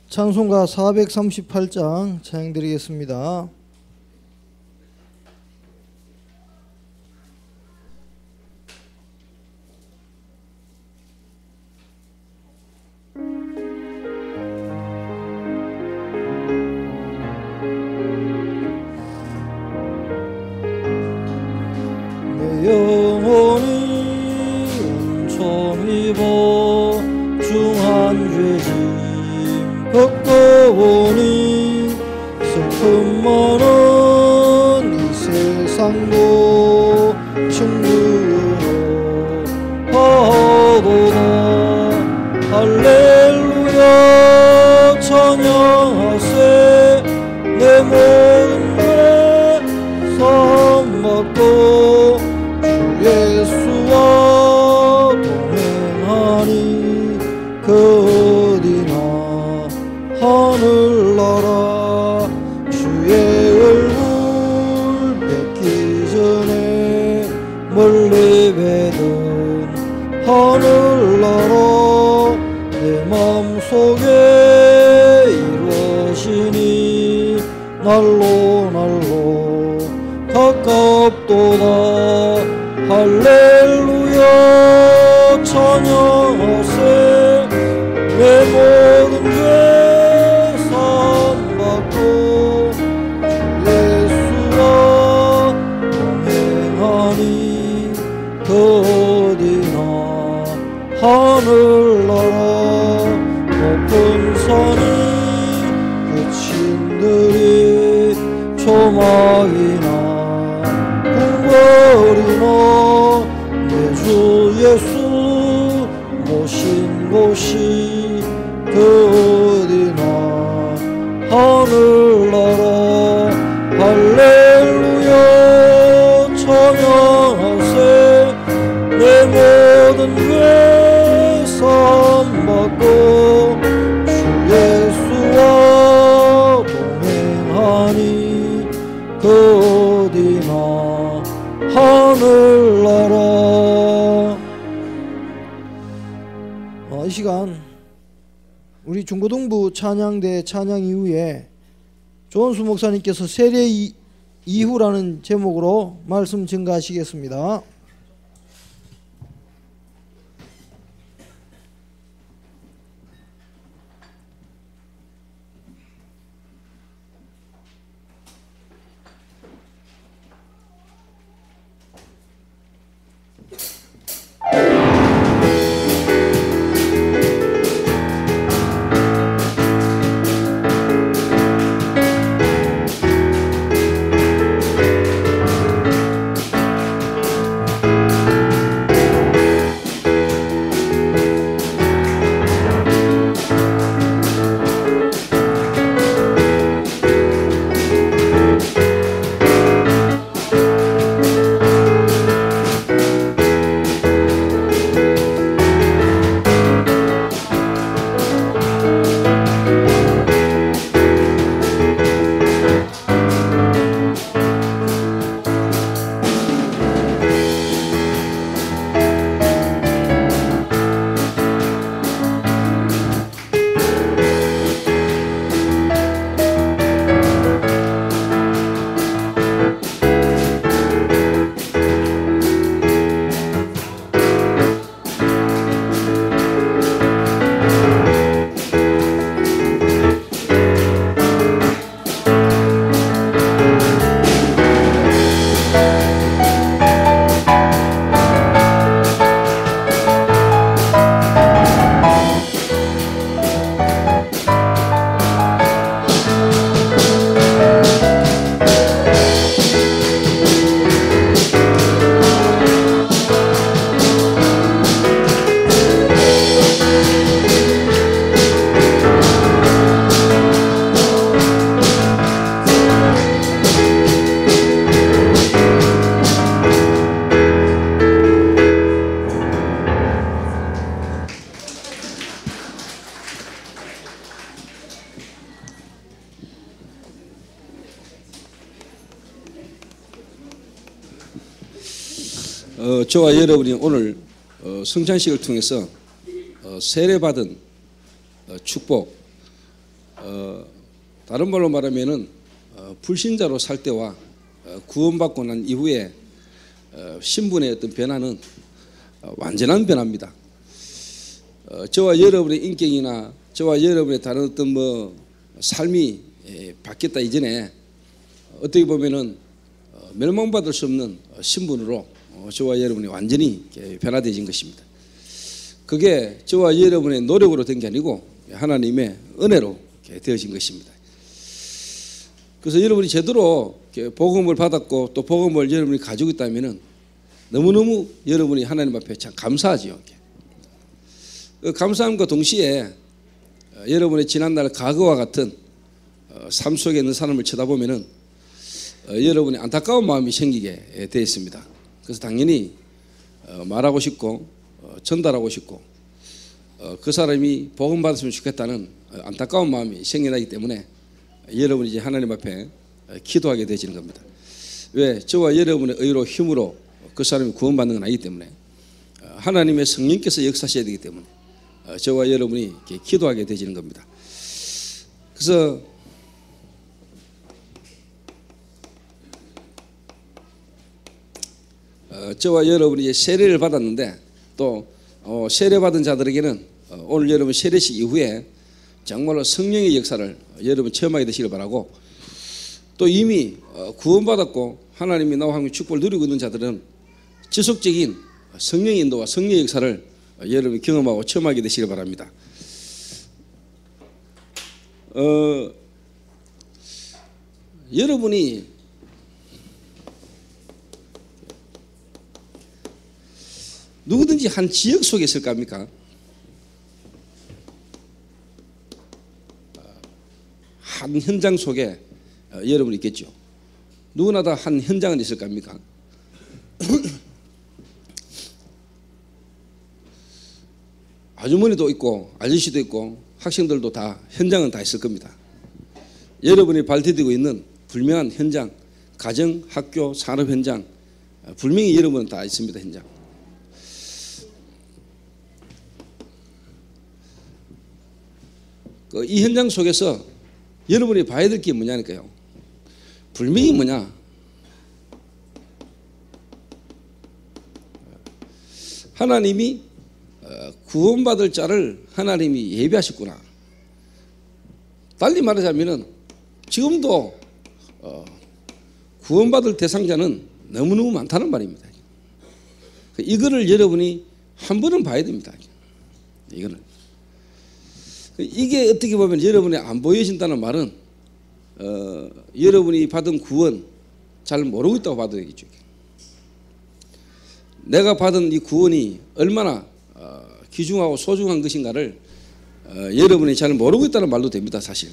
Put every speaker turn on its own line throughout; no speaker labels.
찬송가 438장 찬양드리겠습니다. 내 영혼이 온천히 보중한 죄짐 겪어오니 슬픔 많은 이 세상도 친구로 하도다. 할렐루야 찬양하세. 내 모든 죄 사함받고 주 예수와 동행하니 그 어디나 하늘나라. 주의 얼굴 뵙기 전에 멀리 뵈던 하늘나라. 내 맘속에 이루어지니 날로 가깝도다. 할렐루야 찬양하세. 내 모든 죄 사함받고 주 예수와 동행하니 그 어디나 하늘나라. 높은 산이 그친들이 조막이나 궁궐이나 내 주 예수 모신 곳이 그 어디나 하늘나라. 할렐루야 찬양하세. 내 모든 죄 사함받고 주 예수와 동행하니 그 어디나 하늘나라. 이 시간 우리 중고등부 찬양대 찬양 이후에 조원수 목사님께서 세례 이후라는 제목으로 말씀 증가하시겠습니다.
저와 여러분이 오늘 성찬식을 통해서 세례받은 축복, 다른 말로 말하면은 불신자로 살 때와 구원받고 난 이후에 신분의 어떤 변화는 완전한 변화입니다. 저와 여러분의 인격이나 저와 여러분의 다른 어떤 뭐 삶이 바뀌었다 이전에 어떻게 보면은 멸망받을 수 없는 신분으로 저와 여러분이 완전히 변화되어진 것입니다. 그게 저와 여러분의 노력으로 된 게 아니고 하나님의 은혜로 되어진 것입니다. 그래서 여러분이 제대로 복음을 받았고 또 복음을 여러분이 가지고 있다면은 너무너무 여러분이 하나님 앞에 참 감사하지요. 그 감사함과 동시에 여러분의 지난날 과거와 같은 삶 속에 있는 사람을 쳐다보면은 여러분이 안타까운 마음이 생기게 되어 있습니다. 그래서 당연히 말하고 싶고 전달하고 싶고 그 사람이 복음 받았으면 좋겠다는 안타까운 마음이 생겨나기 때문에 여러분이 이제 하나님 앞에 기도하게 되어지는 겁니다. 왜? 저와 여러분의 의로 힘으로 그 사람이 구원받는 건 아니기 때문에 하나님의 성령께서 역사하셔야 되기 때문에 저와 여러분이 이렇게 기도하게 되어지는 겁니다. 그래서 저와 여러분이 이제 세례를 받았는데 또 세례받은 자들에게는 오늘 여러분 세례식 이후에 정말로 성령의 역사를 여러분 체험하게 되시길 바라고, 또 이미 구원받았고 하나님이 나와 함께 축복을 누리고 있는 자들은 지속적인 성령의 인도와 성령의 역사를 여러분이 경험하고 체험하게 되시길 바랍니다. 여러분이 누구든지 한 지역 속에 있을 겁니까? 한 현장 속에 여러분이 있겠죠. 누구나 다 한 현장은 있을 겁니까? 아주머니도 있고 아저씨도 있고 학생들도 다 현장은 다 있을 겁니다. 여러분이 발디디고 있는 분명한 현장, 가정, 학교, 산업 현장, 분명히 여러분은 다 있습니다. 현장. 이 현장 속에서 여러분이 봐야 될 게 뭐냐니까요. 분명히 뭐냐, 하나님이 구원받을 자를 하나님이 예비하셨구나. 달리 말하자면은 지금도 구원받을 대상자는 너무너무 많다는 말입니다. 이거를 여러분이 한 번은 봐야 됩니다. 이거는. 이게 어떻게 보면 여러분이 안 보여진다는 말은 여러분이 받은 구원 잘 모르고 있다고 봐도 되겠죠. 내가 받은 이 구원이 얼마나 귀중하고 소중한 것인가를 여러분이 잘 모르고 있다는 말도 됩니다. 사실.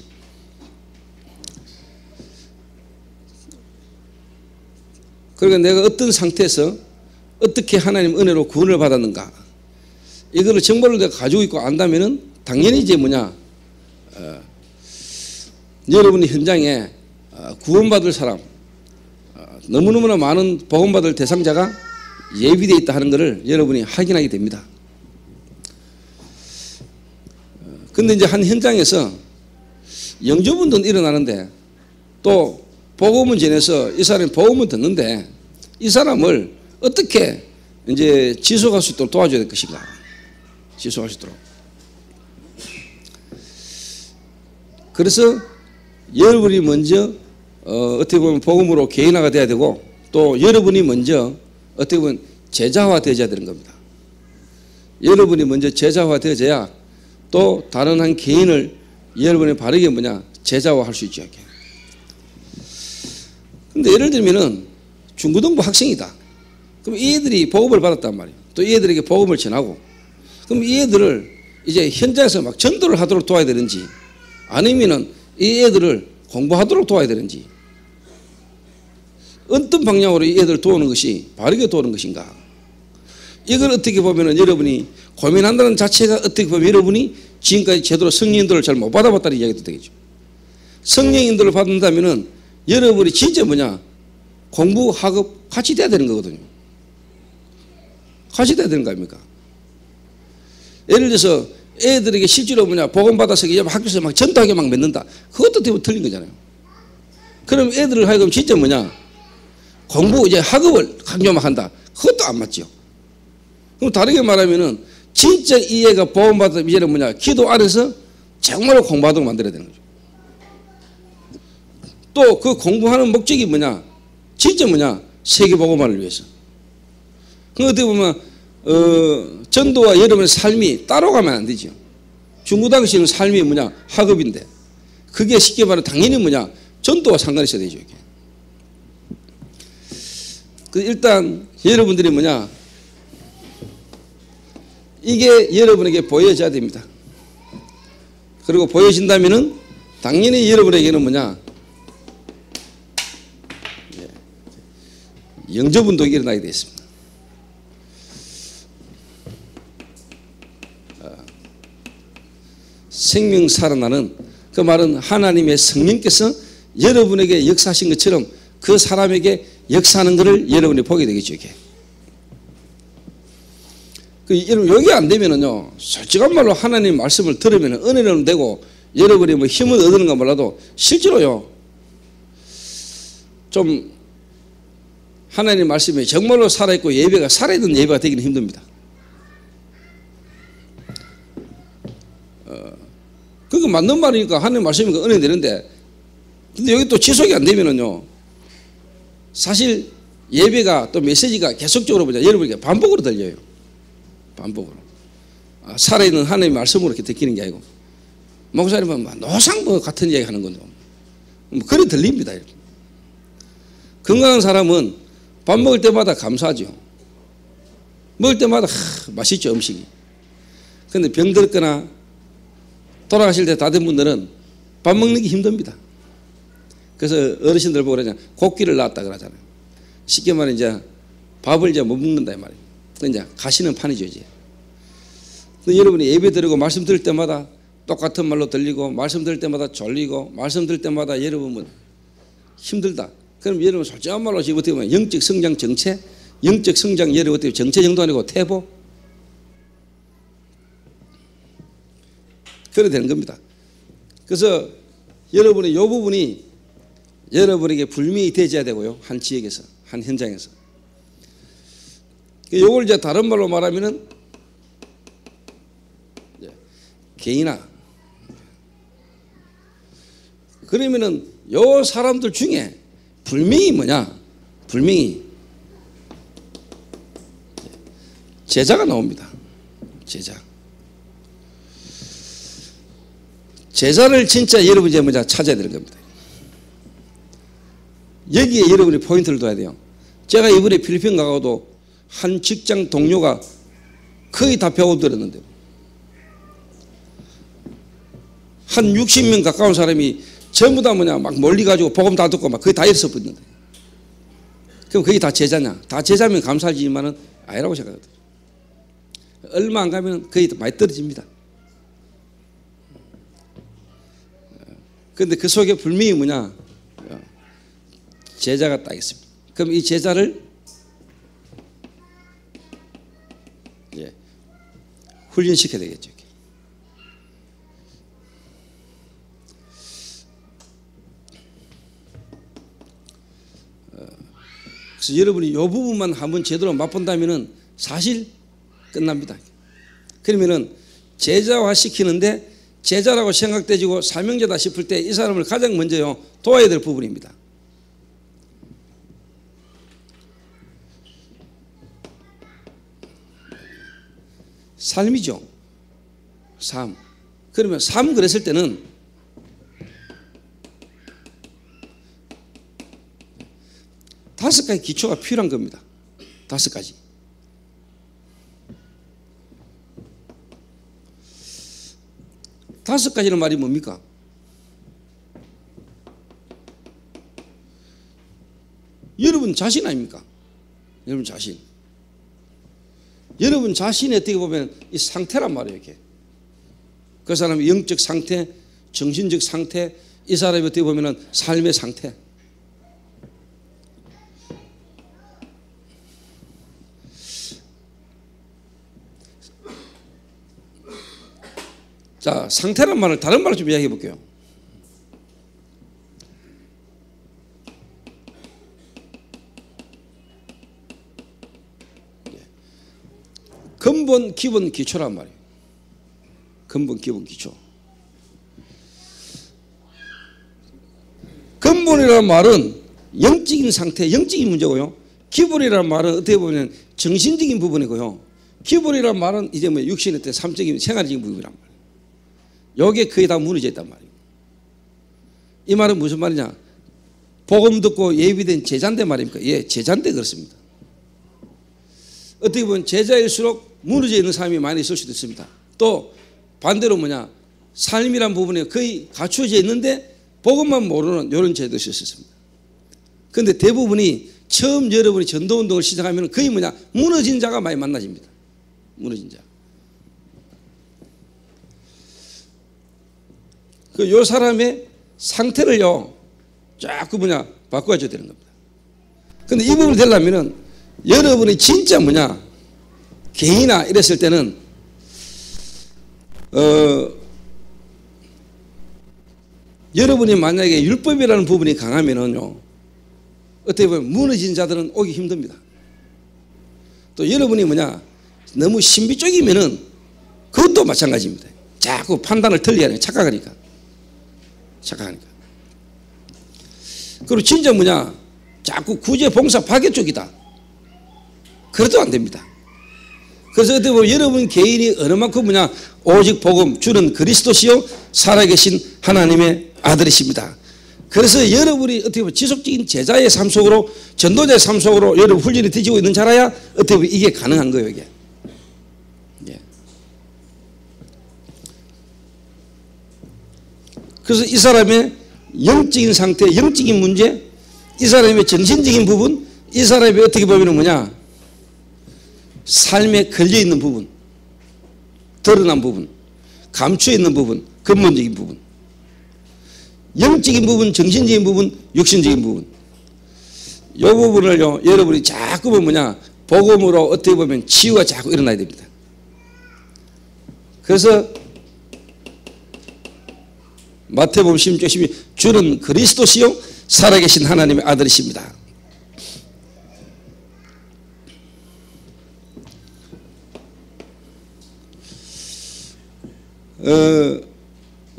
그러니까 내가 어떤 상태에서 어떻게 하나님 은혜로 구원을 받았는가, 이거를 정보를 내가 가지고 있고 안다면은 당연히 이제 뭐냐, 여러분이 현장에 구원받을 사람, 너무너무나 많은 복음받을 대상자가 예비되어 있다 하는 것을 여러분이 확인하게 됩니다. 근데 이제 한 현장에서 영접운동은 일어나는데 또 복음을 전해서 이 사람이 복음을 듣는데 이 사람을 어떻게 이제 지속할 수 있도록 도와줘야 될 것인가, 지속할 수 있도록. 그래서 여러분이 먼저 어떻게 보면 복음으로 개인화가 돼야 되고, 또 여러분이 먼저 어떻게 보면 제자화 되어야 되는 겁니다. 여러분이 먼저 제자화 되어져야 또 다른 한 개인을 여러분이 바르게 뭐냐, 제자화 할 수 있죠. 근데 예를 들면은 중고등부 학생이다. 그럼 이 애들이 복음을 받았단 말이에요. 또 이 애들에게 복음을 전하고, 그럼 이 애들을 이제 현장에서 막 전도를 하도록 도와야 되는지, 아니면은 이 애들을 공부하도록 도와야 되는지, 어떤 방향으로 이 애들을 도우는 것이 바르게 도우는 것인가, 이걸 어떻게 보면은 여러분이 고민한다는 자체가 어떻게 보면 여러분이 지금까지 제대로 성령 인도를 잘 못 받아봤다는 이야기도 되겠죠. 성령 인도를 받는다면은 여러분이 진짜 뭐냐, 공부, 학업 같이 돼야 되는 거거든요. 같이 돼야 되는 거 아닙니까? 예를 들어서 애들에게 실제로 복음 받아서 학교에서 막 전도하게 막 맺는다. 그것도 되게 틀린 거잖아요. 그럼 애들을 하여금 진짜 공부 이제 학업을 강조만 한다. 그것도 안 맞죠. 그럼 다르게 말하면은 진짜 이 애가 복음 받아 이제는 기도 안에서 정말로 공부하도록 만들어야 되는 거죠. 또 그 공부하는 목적이 진짜 세계 복음화를 위해서. 그 어떻게 보면 전도와 여러분의 삶이 따로 가면 안 되죠. 중고 당시는 삶이 학업인데 그게 쉽게 말하면 당연히 전도와 상관이 있어야 되죠. 일단 여러분들이 이게 여러분에게 보여져야 됩니다. 그리고 보여진다면은 당연히 여러분에게는 영접운동이 일어나게 되어 있습니다. 생명 살아나는 그 말은 하나님의 성령께서 여러분에게 역사하신 것처럼 그 사람에게 역사하는 것을 여러분이 보게 되겠죠. 이게. 여러분 여기 안 되면은요, 솔직한 말로 하나님 말씀을 들으면 은혜는 되고 여러분이 힘을 얻는 건 몰라도 실제로요 좀 하나님 말씀이 정말로 살아있고 예배가 살아있는 예배가 되기는 힘듭니다. 그거 맞는 말이니까 하나님 말씀이니까 은혜 되는데, 근데 여기 또 지속이 안 되면은요 사실 예배가 또 메시지가 계속적으로 여러분에게 반복으로 들려요. 반복으로. 살아있는 하나님의 말씀으로 이렇게 듣기는 게 아니고, 목사님은 노상 같은 이야기 하는 건데, 그래 들립니다. 이렇게. 건강한 사람은 밥 먹을 때마다 감사하죠. 먹을 때마다 맛있죠, 음식이. 근데 병들거나 돌아가실 때 다 된 분들은 밥 먹는 게 힘듭니다. 그래서 어르신들 보고 그러잖아요. 곡기를 낳았다 그러잖아요. 쉽게 말해 이제 밥을 이제 못 먹는다 이 말이에요. 이제 가시는 판이죠 이제. 근데 여러분이 예배 드리고 말씀 들을 때마다 똑같은 말로 들리고, 말씀 들을 때마다 졸리고, 말씀 들을 때마다 여러분은 힘들다. 그럼 여러분 솔직한 말로 지금 어떻게 보면 영적 성장 정체, 영적 성장 여러분 어떻게 정체 정도 아니고 태보. 그래 되는 겁니다. 그래서 여러분의 이 부분이 여러분에게 불명이 되어야 되고요. 한 지역에서, 한 현장에서. 이걸 이제 다른 말로 말하면은 개인화. 그러면은 요 사람들 중에 불명이 불명이 제자가 나옵니다. 제자를 진짜 여러분이 찾아야 되는 겁니다. 여기에 여러분이 포인트를 둬야 돼요. 제가 이번에 필리핀 가고도 한 직장 동료가 거의 다 배워 들었는데, 한 60명 가까운 사람이 전부 다 막 멀리 가지고 복음 다 듣고 막 거의 다 잃었었는데, 그럼 그게 다 제자냐? 다 제자면 감사하지만은 아니라고 생각하거든요. 얼마 안 가면 거의 많이 떨어집니다. 그런데 그 속에 불명이 제자가 딱 있습니다. 그럼 이 제자를 훈련시켜야 되겠죠. 그래서 여러분이 이 부분만 한번 제대로 맛본다면은 사실 끝납니다. 그러면은 제자화 시키는데 제자라고 생각되지고 사명자다 싶을 때 이 사람을 가장 먼저요 도와야 될 부분입니다. 삶이죠. 삶. 그러면 삶 그랬을 때는 다섯 가지 기초가 필요한 겁니다. 다섯 가지. 다섯 가지는 말이 뭡니까? 여러분 자신 아닙니까? 여러분 자신. 여러분 자신이 어떻게 보면 이 상태란 말이에요. 이렇게. 그 사람의 영적 상태, 정신적 상태, 이 사람이 어떻게 보면 삶의 상태. 자, 상태란 말을 다른 말로 좀 이야기해 볼게요. 근본, 기본, 기초란 말이에요. 근본, 기본, 기초. 근본이라는 말은 영적인 상태, 영적인 문제고요. 기본이라는 말은 어떻게 보면 정신적인 부분이고요. 기본이라는 말은 이제 뭐 육신의 때 삶적인 생활적인 부분이란 말이에요. 이게 거의 다 무너져 있단 말이에요. 이 말은 무슨 말이냐? 복음 듣고 예비된 제자인데 말입니까? 예, 제자인데 그렇습니다. 어떻게 보면 제자일수록 무너져 있는 삶이 많이 있을 수도 있습니다. 또 반대로 뭐냐? 삶이란 부분에 거의 갖추어져 있는데 복음만 모르는 이런 제도 있을 수 있습니다. 그런데 대부분이 처음 여러분이 전도운동을 시작하면 거의 뭐냐? 무너진 자가 많이 만나집니다. 무너진 자. 요 사람의 상태를요, 자꾸 뭐냐? 바꿔줘야 되는 겁니다. 근데 이 부분이 되려면은 여러분이 진짜 뭐냐? 개인이나 이랬을 때는, 여러분이 만약에 율법이라는 부분이 강하면은요, 어떻게 보면 무너진 자들은 오기 힘듭니다. 또 여러분이 뭐냐? 너무 신비 쪽이면은 그것도 마찬가지입니다. 자꾸 판단을 틀리게 착각하니까. 그리고 진짜 뭐냐? 자꾸 구제 봉사 파괴 쪽이다. 그래도 안 됩니다. 그래서 어떻게 보면 여러분 개인이 어느 만큼 뭐냐? 오직 복음, 주는 그리스도시요 살아계신 하나님의 아들이십니다. 그래서 여러분이 어떻게 보면 지속적인 제자의 삶 속으로, 전도자의 삶 속으로 여러분 훈련이 되지고 있는 자라야 어떻게 보면 이게 가능한 거예요, 이게. 예. 그래서 이 사람의 영적인 상태, 영적인 문제, 이 사람의 정신적인 부분, 이 사람이 어떻게 보면 뭐냐? 삶에 걸려 있는 부분, 드러난 부분, 감추어 있는 부분, 근본적인 부분, 영적인 부분, 정신적인 부분, 육신적인 부분, 이 부분을요 여러분이 자꾸 보면 뭐냐? 복음으로 어떻게 보면 치유가 자꾸 일어나야 됩니다. 그래서 마태복음 16장 12 주는 그리스도시요 살아계신 하나님의 아들이십니다.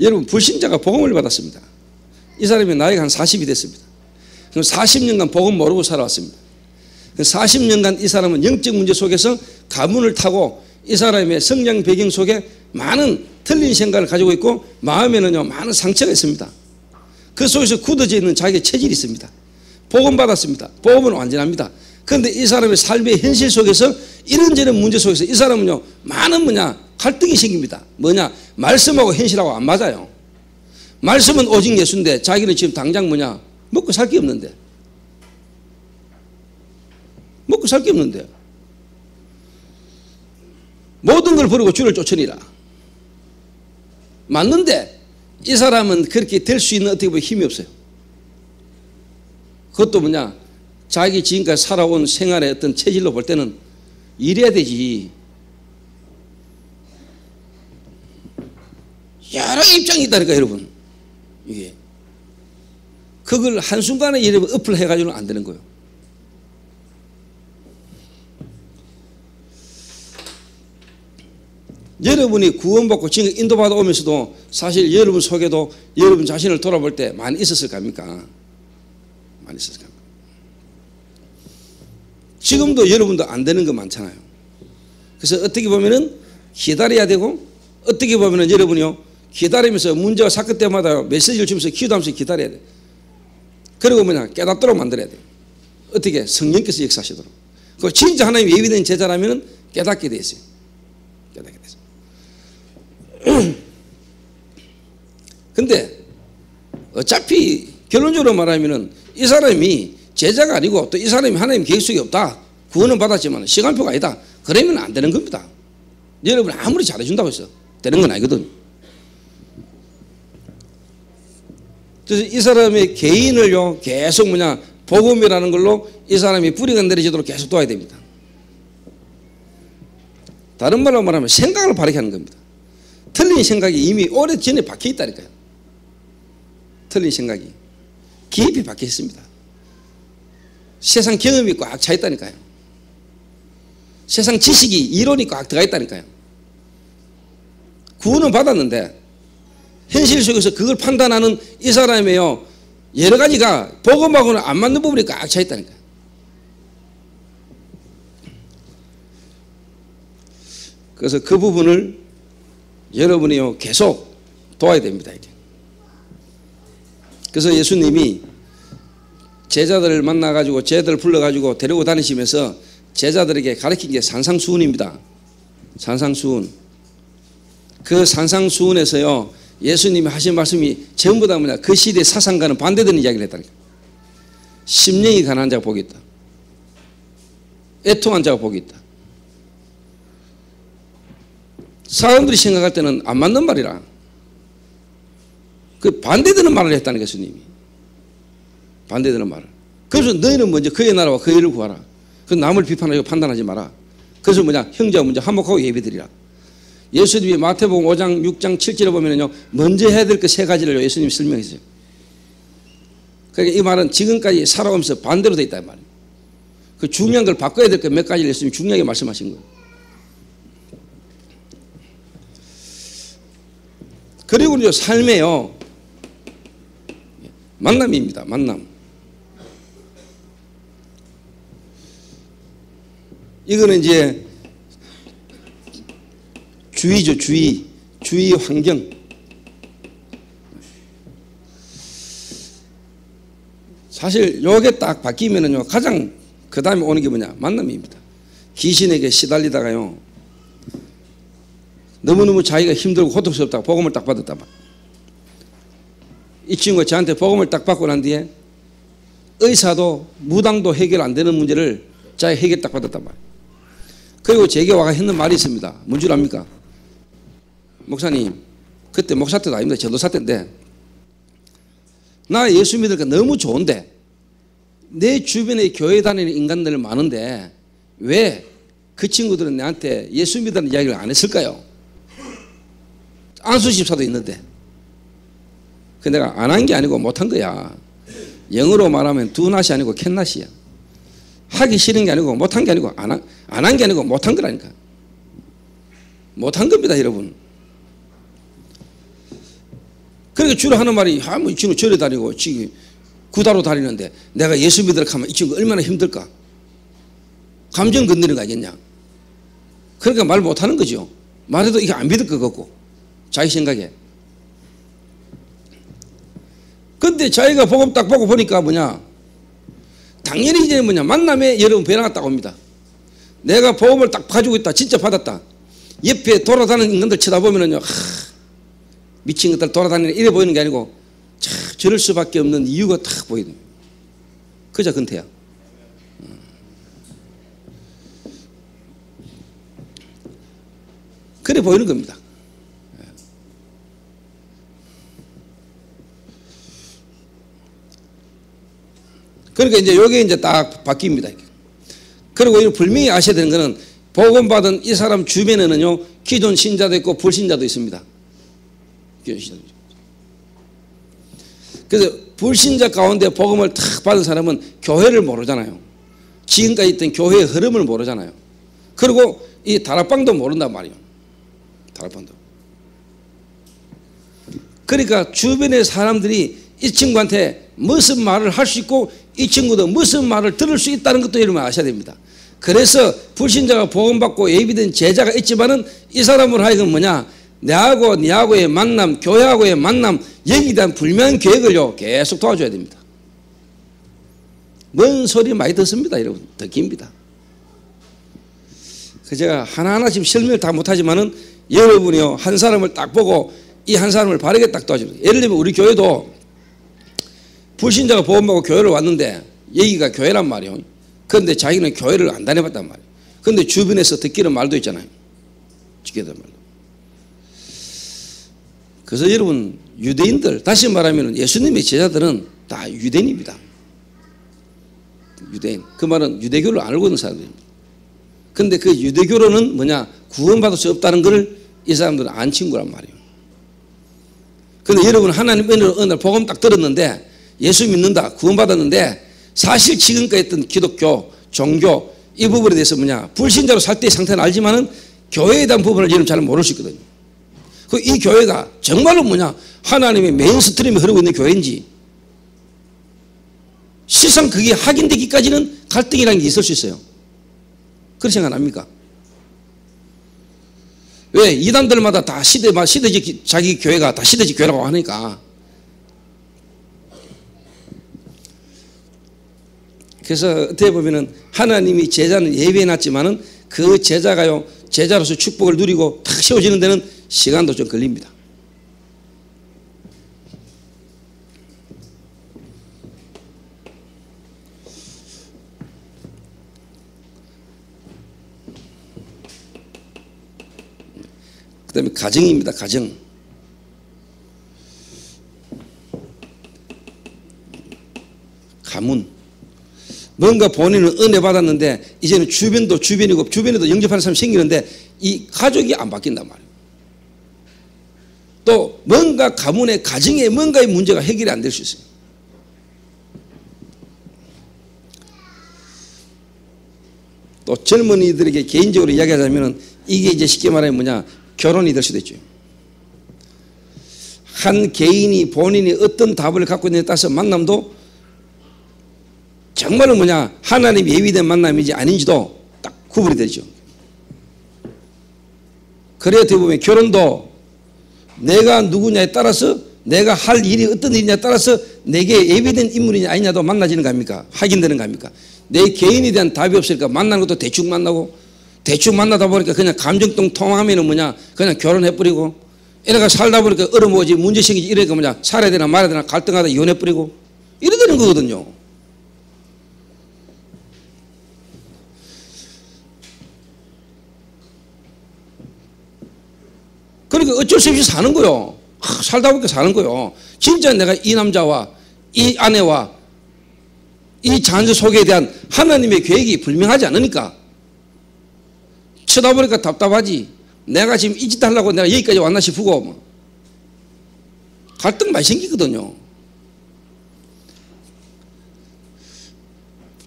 여러분 불신자가 복음을 받았습니다. 이 사람이 나이가 한 40이 됐습니다. 그럼 40년간 복음 모르고 살아왔습니다. 40년간 이 사람은 영적 문제 속에서 가문을 타고 이 사람의 성장 배경 속에 많은 틀린 생각을 가지고 있고 마음에는요 많은 상처가 있습니다. 그 속에서 굳어져 있는 자기의 체질이 있습니다. 복음 받았습니다. 복음은 완전합니다. 그런데 이 사람의 삶의 현실 속에서 이런저런 문제 속에서 이 사람은요 많은 뭐냐 갈등이 생깁니다. 뭐냐? 말씀하고 현실하고 안 맞아요. 말씀은 오직 예수인데 자기는 지금 당장 뭐냐? 먹고 살 게 없는데. 먹고 살 게 없는데. 모든 걸 버리고 주를 쫓으니라. 맞는데 이 사람은 그렇게 될 수 있는 어떻게 보면 힘이 없어요. 그것도 뭐냐? 자기 지금까지 살아온 생활의 어떤 체질로 볼 때는 이래야 되지. 여러 입장이 있다니까 여러분. 이게 그걸 한순간에 여러분 어플 해가지고는 안 되는 거예요. 여러분이 구원받고 지금 인도받아 오면서도 사실 여러분 속에도 여러분 자신을 돌아볼 때 많이 있었을 겁니까? 많이 있었을 겁니까? 지금도 여러분도 안 되는 거 많잖아요. 그래서 어떻게 보면은 기다려야 되고 어떻게 보면은 여러분이요 기다리면서 문제와 사건 때마다 메시지를 주면서 기도하면서 기다려야 돼. 그리고 뭐냐 깨닫도록 만들어야 돼. 어떻게 성령께서 역사하시도록. 그 진짜 하나님 예비된 제자라면은 깨닫게 돼 있어요. 깨닫게 돼 있어요. 근데 어차피 결론적으로 말하면은 이 사람이 제자가 아니고 또 이 사람이 하나님 계획 속에 없다. 구원은 받았지만 시간표가 아니다. 그러면 안 되는 겁니다. 여러분 아무리 잘해준다고 해서 되는 건 아니거든. 그래서 이 사람의 개인을요 계속 뭐냐 복음이라는 걸로 이 사람이 뿌리가 내려지도록 계속 도와야 됩니다. 다른 말로 말하면 생각을 바르게 하는 겁니다. 틀린 생각이 이미 오래전에 박혀 있다니까요. 틀린 생각이 깊이 박혀 있습니다. 세상 경험이 꽉 차 있다니까요. 세상 지식이 이론이 꽉 들어가 있다니까요. 구원은 받았는데 현실 속에서 그걸 판단하는 이 사람이요, 여러 가지가 복음하고는 안 맞는 부분이 꽉 차 있다니까요. 그래서 그 부분을 여러분이요 계속 도와야 됩니다. 이게. 그래서 예수님이 제자들을 만나가지고 제자들을 불러가지고 데리고 다니시면서 제자들에게 가르친 게 산상수훈입니다. 산상수훈. 그 산상수훈에서요 예수님이 하신 말씀이 전부 다 뭐냐, 그 시대의 사상과는 반대되는 이야기를 했다니까. 심령이 가난한 자가 복이 있다. 애통한 자가 복이 있다. 사람들이 생각할 때는 안 맞는 말이라 그 반대되는 말을 했다는 예수님이. 반대되는 말을. 그래서 너희는 먼저 그의 나라와 그의 일을 구하라. 그 남을 비판하고 판단하지 마라. 그래서 뭐냐, 형제와 먼저 화목하고 예배드리라. 예수님이 마태복음 5장 6장 7절에 보면요 먼저 해야 될 그 세 가지를 예수님이 설명했어요. 그러니까 이 말은 지금까지 살아오면서 반대로 돼 있다 이 말이에요. 그 중요한 걸 바꿔야 될 그 몇 가지를 예수님이 중요하게 말씀하신 거예요. 그리고 이제 삶에요 만남입니다. 만남. 이거는 이제 주의죠. 주의 환경. 사실 요게 딱 바뀌면은요 가장 그 다음에 오는 게 뭐냐, 만남입니다. 귀신에게 시달리다가요 너무너무 자기가 힘들고 고통스럽다고 복음을 딱 받았다 말. 이 친구가 저한테 복음을 딱 받고 난 뒤에 의사도 무당도 해결 안 되는 문제를 자기 해결 딱 받았단 말이에요. 그리고 제게 와가 했는 말이 있습니다. 뭔 줄 압니까? 목사님, 그때 목사 때도 아닙니다. 전도사 때인데 나 예수 믿으니까 너무 좋은데 내 주변에 교회 다니는 인간들 많은데 왜 그 친구들은 나한테 예수 믿으라는 이야기를 안 했을까요? 안수 집사도 있는데. 근데 내가 안 한 게 아니고 못한 거야. 영어로 말하면 두 낫이 아니고 캔낫이야. 하기 싫은 게 아니고 못한 게 아니고 안 한 게 아니고 못한 거라니까. 못한 겁니다 여러분. 그러니까 주로 하는 말이 뭐 이 친구 절에 다니고 지금 구다로 다니는데 내가 예수 믿으라 하면 이 친구 얼마나 힘들까. 감정 건드리는 거 아니겠냐. 그러니까 말 못하는 거죠. 말해도 이게 안 믿을 것 같고 자기 생각에. 근데 자기가 복음 딱 보고 보니까 뭐냐, 당연히 이제 뭐냐, 만남에 여러분 변화가 딱 옵니다. 내가 복음을 딱 가지고 있다, 진짜 받았다. 옆에 돌아다니는 인간들 쳐다보면은요, 미친 것들 돌아다니는 이래 보이는 게 아니고 저럴 수밖에 없는 이유가 딱 보이는 거예요. 그저 근태야. 그래 보이는 겁니다. 그러니까 이제 요게 이제 딱 바뀝니다. 그리고 분명히 아셔야 되는 거는 복음 받은 이 사람 주변에는요 기존 신자도 있고 불신자도 있습니다. 그래서 불신자 가운데 복음을 탁 받은 사람은 교회를 모르잖아요. 지금까지 있던 교회의 흐름을 모르잖아요. 그리고 이 다락방도 모른단 말이에요. 다락방도. 그러니까 주변의 사람들이 이 친구한테 무슨 말을 할 수 있고 이 친구도 무슨 말을 들을 수 있다는 것도 여러분 아셔야 됩니다. 그래서 불신자가 복음받고 예비된 제자가 있지만은 이 사람으로 하여금 뭐냐, 내하고 니하고의 만남, 교회하고의 만남, 여기에 대한 불명한 계획을요 계속 도와줘야 됩니다. 뭔 소리 많이 듣습니다 여러분. 더 깁니다. 제가 하나하나 지금 설명을 다 못하지만은 여러분이요 한 사람을 딱 보고 이 한 사람을 바르게 딱 도와줍니다. 예를 들면 우리 교회도 불신자가 복음받고 교회를 왔는데 여기가 교회란 말이에요. 그런데 자기는 교회를 안 다녀봤단 말이에요. 그런데 주변에서 듣기는 말도 있잖아요. 듣기는 말도. 그래서 여러분 유대인들, 다시 말하면 예수님의 제자들은 다 유대인입니다. 유대인. 그 말은 유대교를 안 알고 있는 사람들입니다. 그런데 그 유대교로는 뭐냐, 구원받을 수 없다는 것을 이 사람들은 안 친구란 말이에요. 근데 여러분 하나님 어느 날 복음 딱 들었는데 예수 믿는다, 구원받았는데 사실 지금까지 했던 기독교, 종교 이 부분에 대해서 뭐냐 불신자로 살 때의 상태는 알지만은 교회에 대한 부분을 여러분 잘 모를 수 있거든요. 그 이 교회가 정말로 뭐냐 하나님의 메인스트림이 흐르고 있는 교회인지 실상 그게 확인되기까지는 갈등이라는 게 있을 수 있어요. 그렇게 생각 안 합니까? 왜? 이단들마다 다 시대지 자기 교회가 다 시대지 교회라고 하니까. 그래서 어떻게 보면은 하나님이 제자는 예비해놨지만은 그 제자가요 제자로서 축복을 누리고 탁 세워지는 데는 시간도 좀 걸립니다. 그 다음에 가정입니다. 가정. 가문. 뭔가 본인은 은혜 받았는데 이제는 주변에도 영접하는 사람이 생기는데 이 가족이 안 바뀐단 말이에요. 또 뭔가 가문의 가정에 뭔가의 문제가 해결이 안 될 수 있어요. 또 젊은이들에게 개인적으로 이야기하자면 이게 이제 쉽게 말하면 뭐냐 결혼이 될 수도 있죠. 한 개인이 본인이 어떤 답을 갖고 있느냐에 따라서 만남도 정말로 뭐냐 하나님 예비된 만남인지 아닌지도 딱 구분이 되죠. 그래야 어떻게 보면 결혼도 내가 누구냐에 따라서 내가 할 일이 어떤 일이냐에 따라서 내게 예비된 인물이냐 아니냐도 만나지는 거 아닙니까? 확인되는 거 아닙니까? 내 개인에 대한 답이 없으니까 만나는 것도 대충 만나고 대충 만나다 보니까 그냥 감정동 통하면은 뭐냐 그냥 결혼해버리고 이래가 살다 보니까 얼어먹지 문제 생기지 이래가 뭐냐 살아야 되나 말아야 되나 갈등하다 이혼해버리고 이래 되는 거거든요. 그러니까 어쩔 수 없이 사는 거요. 살다 보니까 사는 거요. 진짜 내가 이 남자와 이 아내와 이 자녀 속에 대한 하나님의 계획이 분명하지 않으니까 쳐다보니까 답답하지. 내가 지금 이 짓 하려고 내가 여기까지 왔나 싶고 뭐. 갈등 많이 생기거든요.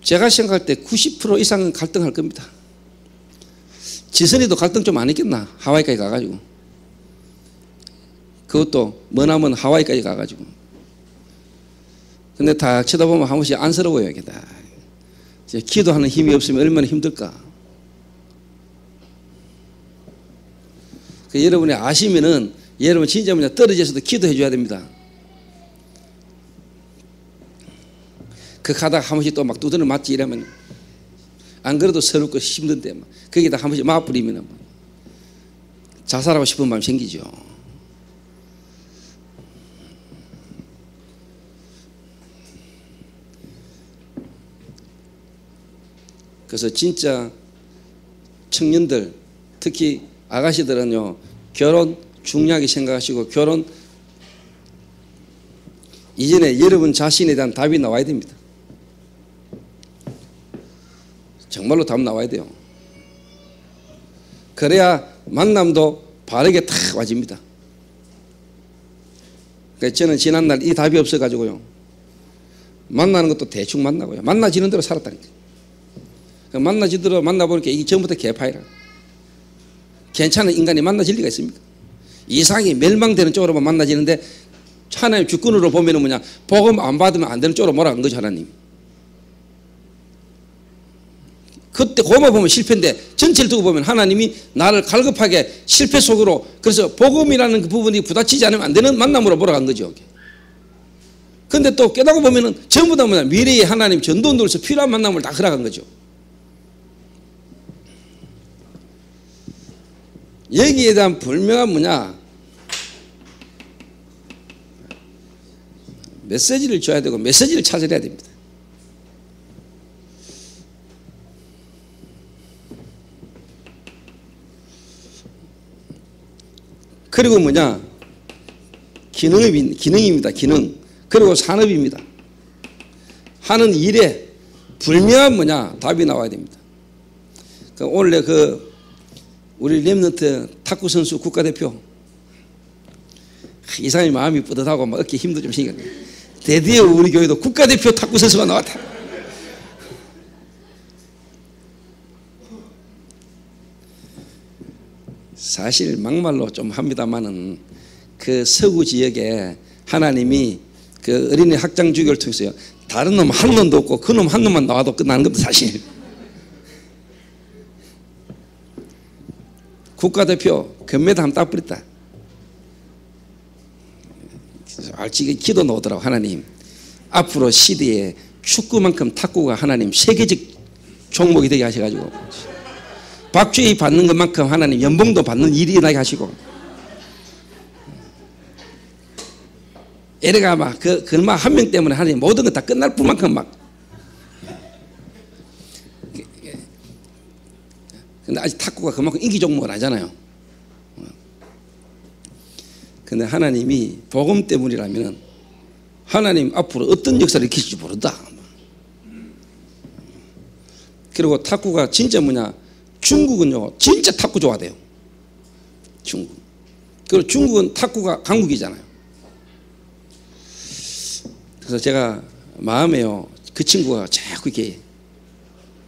제가 생각할 때 90% 이상은 갈등할 겁니다. 지선이도 갈등 좀 안 했겠나? 하와이까지 가가지고. 그것도 머나먼 하와이까지 가가지고. 근데 다 쳐다보면 한 번씩 안쓰러워요. 이게 다. 기도하는 힘이 없으면 얼마나 힘들까. 여러분이 아시면은 여러분 진짜 뭐냐 떨어져서도 기도해 줘야 됩니다. 그 가다가 한 번씩 또 막 두드려 맞지 이러면 안 그래도 서럽고 힘든데 막 거기다 한 번씩 맞부리면 자살하고 싶은 마음 생기죠. 그래서 진짜 청년들 특히 아가씨들은요 결혼 중요하게 생각하시고 결혼 이전에 여러분 자신에 대한 답이 나와야 됩니다. 정말로 답 나와야 돼요. 그래야 만남도 바르게 탁 와집니다. 그래서 저는 지난날 이 답이 없어가지고요 만나는 것도 대충 만나고요 만나지는 대로 살았다니까요. 만나지도록 만나보니까 이게 전부터 개파이라. 괜찮은 인간이 만나질 리가 있습니까? 이상이 멸망되는 쪽으로만 만나지는데 하나님 주권으로 보면은 뭐냐 복음 안 받으면 안 되는 쪽으로 몰아간 거죠 하나님. 그때 그만 보면 실패인데 전체를 두고 보면 하나님이 나를 갈급하게 실패 속으로 그래서 복음이라는 그 부분이 부딪히지 않으면 안 되는 만남으로 몰아간 거죠. 근데 또 깨닫고 보면은 전부 다 뭐냐 미래의 하나님 전도원들로서 필요한 만남을 다 허락한 거죠. 여기에 대한 분명한 뭐냐 메시지를 줘야 되고 메시지를 찾아내야 됩니다. 그리고 뭐냐 기능입니다. 기능. 그리고 산업입니다. 하는 일에 분명한 뭐냐 답이 나와야 됩니다. 오늘 우리 랩런트 탁구 선수 국가대표 이 사람이 마음이 뿌듯하고 막 어깨 힘도 좀 생겼네. 드디어 우리 교회도 국가대표 탁구 선수가 나왔다. 사실 막말로 좀 합니다만은 그 서구 지역에 하나님이 그 어린이 학장 주교를 통해서요, 다른 놈 한 놈도 없고 그 놈 한 놈만 나와도 끝나는 겁니다. 사실 국가대표 금메달 한번 따버렸다. 알지게 기도 나오더라고. 하나님 앞으로 시대에 축구만큼 탁구가 하나님 세계적 종목이 되게 하셔가지고 박주희 받는 것만큼 하나님 연봉도 받는 일이 일어나게 하시고, 에레가 막 그만 한 명 때문에 하나님 모든 것 다 끝날 뿐만큼 막. 근데 아직 탁구가 그만큼 인기 종목은 아니잖아요. 근데 하나님이 복음 때문이라면 하나님 앞으로 어떤 역사를 일으킬지 모른다. 그리고 탁구가 진짜 뭐냐, 중국은요 진짜 탁구 좋아해요. 중국. 그리고 중국은 탁구가 강국이잖아요. 그래서 제가 마음에요, 그 친구가 자꾸 이렇게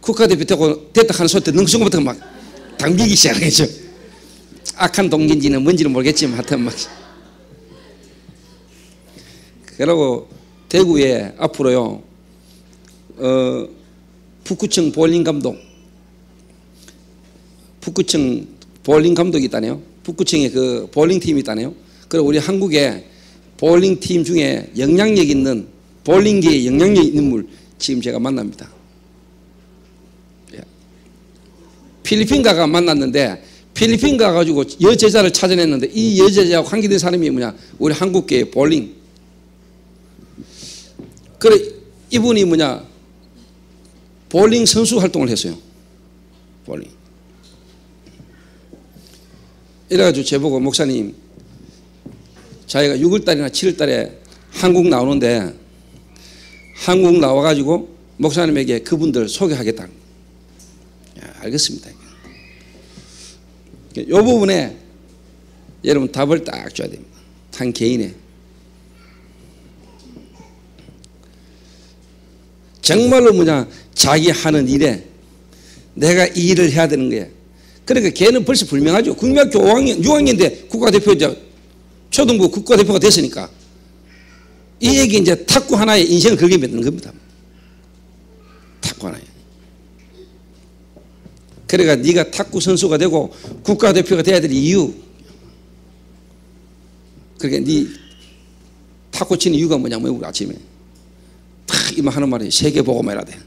국가대표 됐다 하는 소리 때 능수부터 막 당기기 시작하겠죠. 악한 동기인지는 뭔지는 모르겠지만 하여튼 막. 그러고 대구에 앞으로요 북구청 볼링 감독이 있다네요. 북구청에 그 볼링 팀이 있다네요. 그리고 우리 한국에 볼링 팀 중에 영향력 있는, 볼링계에 영향력 있는 인물 지금 제가 만납니다. 필리핀 가가 만났는데, 필리핀 가가지고 여제자를 찾아냈는데 이 여제자하고 관계된 사람이 뭐냐, 우리 한국계의 볼링. 그래 이분이 뭐냐, 볼링 선수 활동을 했어요. 볼링. 이래가지고 제보고, 목사님 자기가 6월달이나 7월달에 한국 나오는데 한국 나와가지고 목사님에게 그분들 소개하겠다. 알겠습니다. 이 부분에 여러분 답을 딱 줘야 됩니다. 한 개인의 정말로 뭐냐, 자기 하는 일에 내가 이 일을 해야 되는 거예요. 그러니까 걔는 벌써 불명하죠. 국민학교 5학년, 6학년인데 국가대표자, 초등부 국가대표가 됐으니까 이 얘기 이제 탁구 하나에 인생을 걸게 만드는 겁니다. 탁구 하나에. 그러니까 네가 탁구 선수가 되고 국가대표가 돼야 될 이유, 그러니까 네 탁구 치는 이유가 뭐냐면, 우리 아침에 탁 이만 하는 말이 세계 보고만 해야 돼.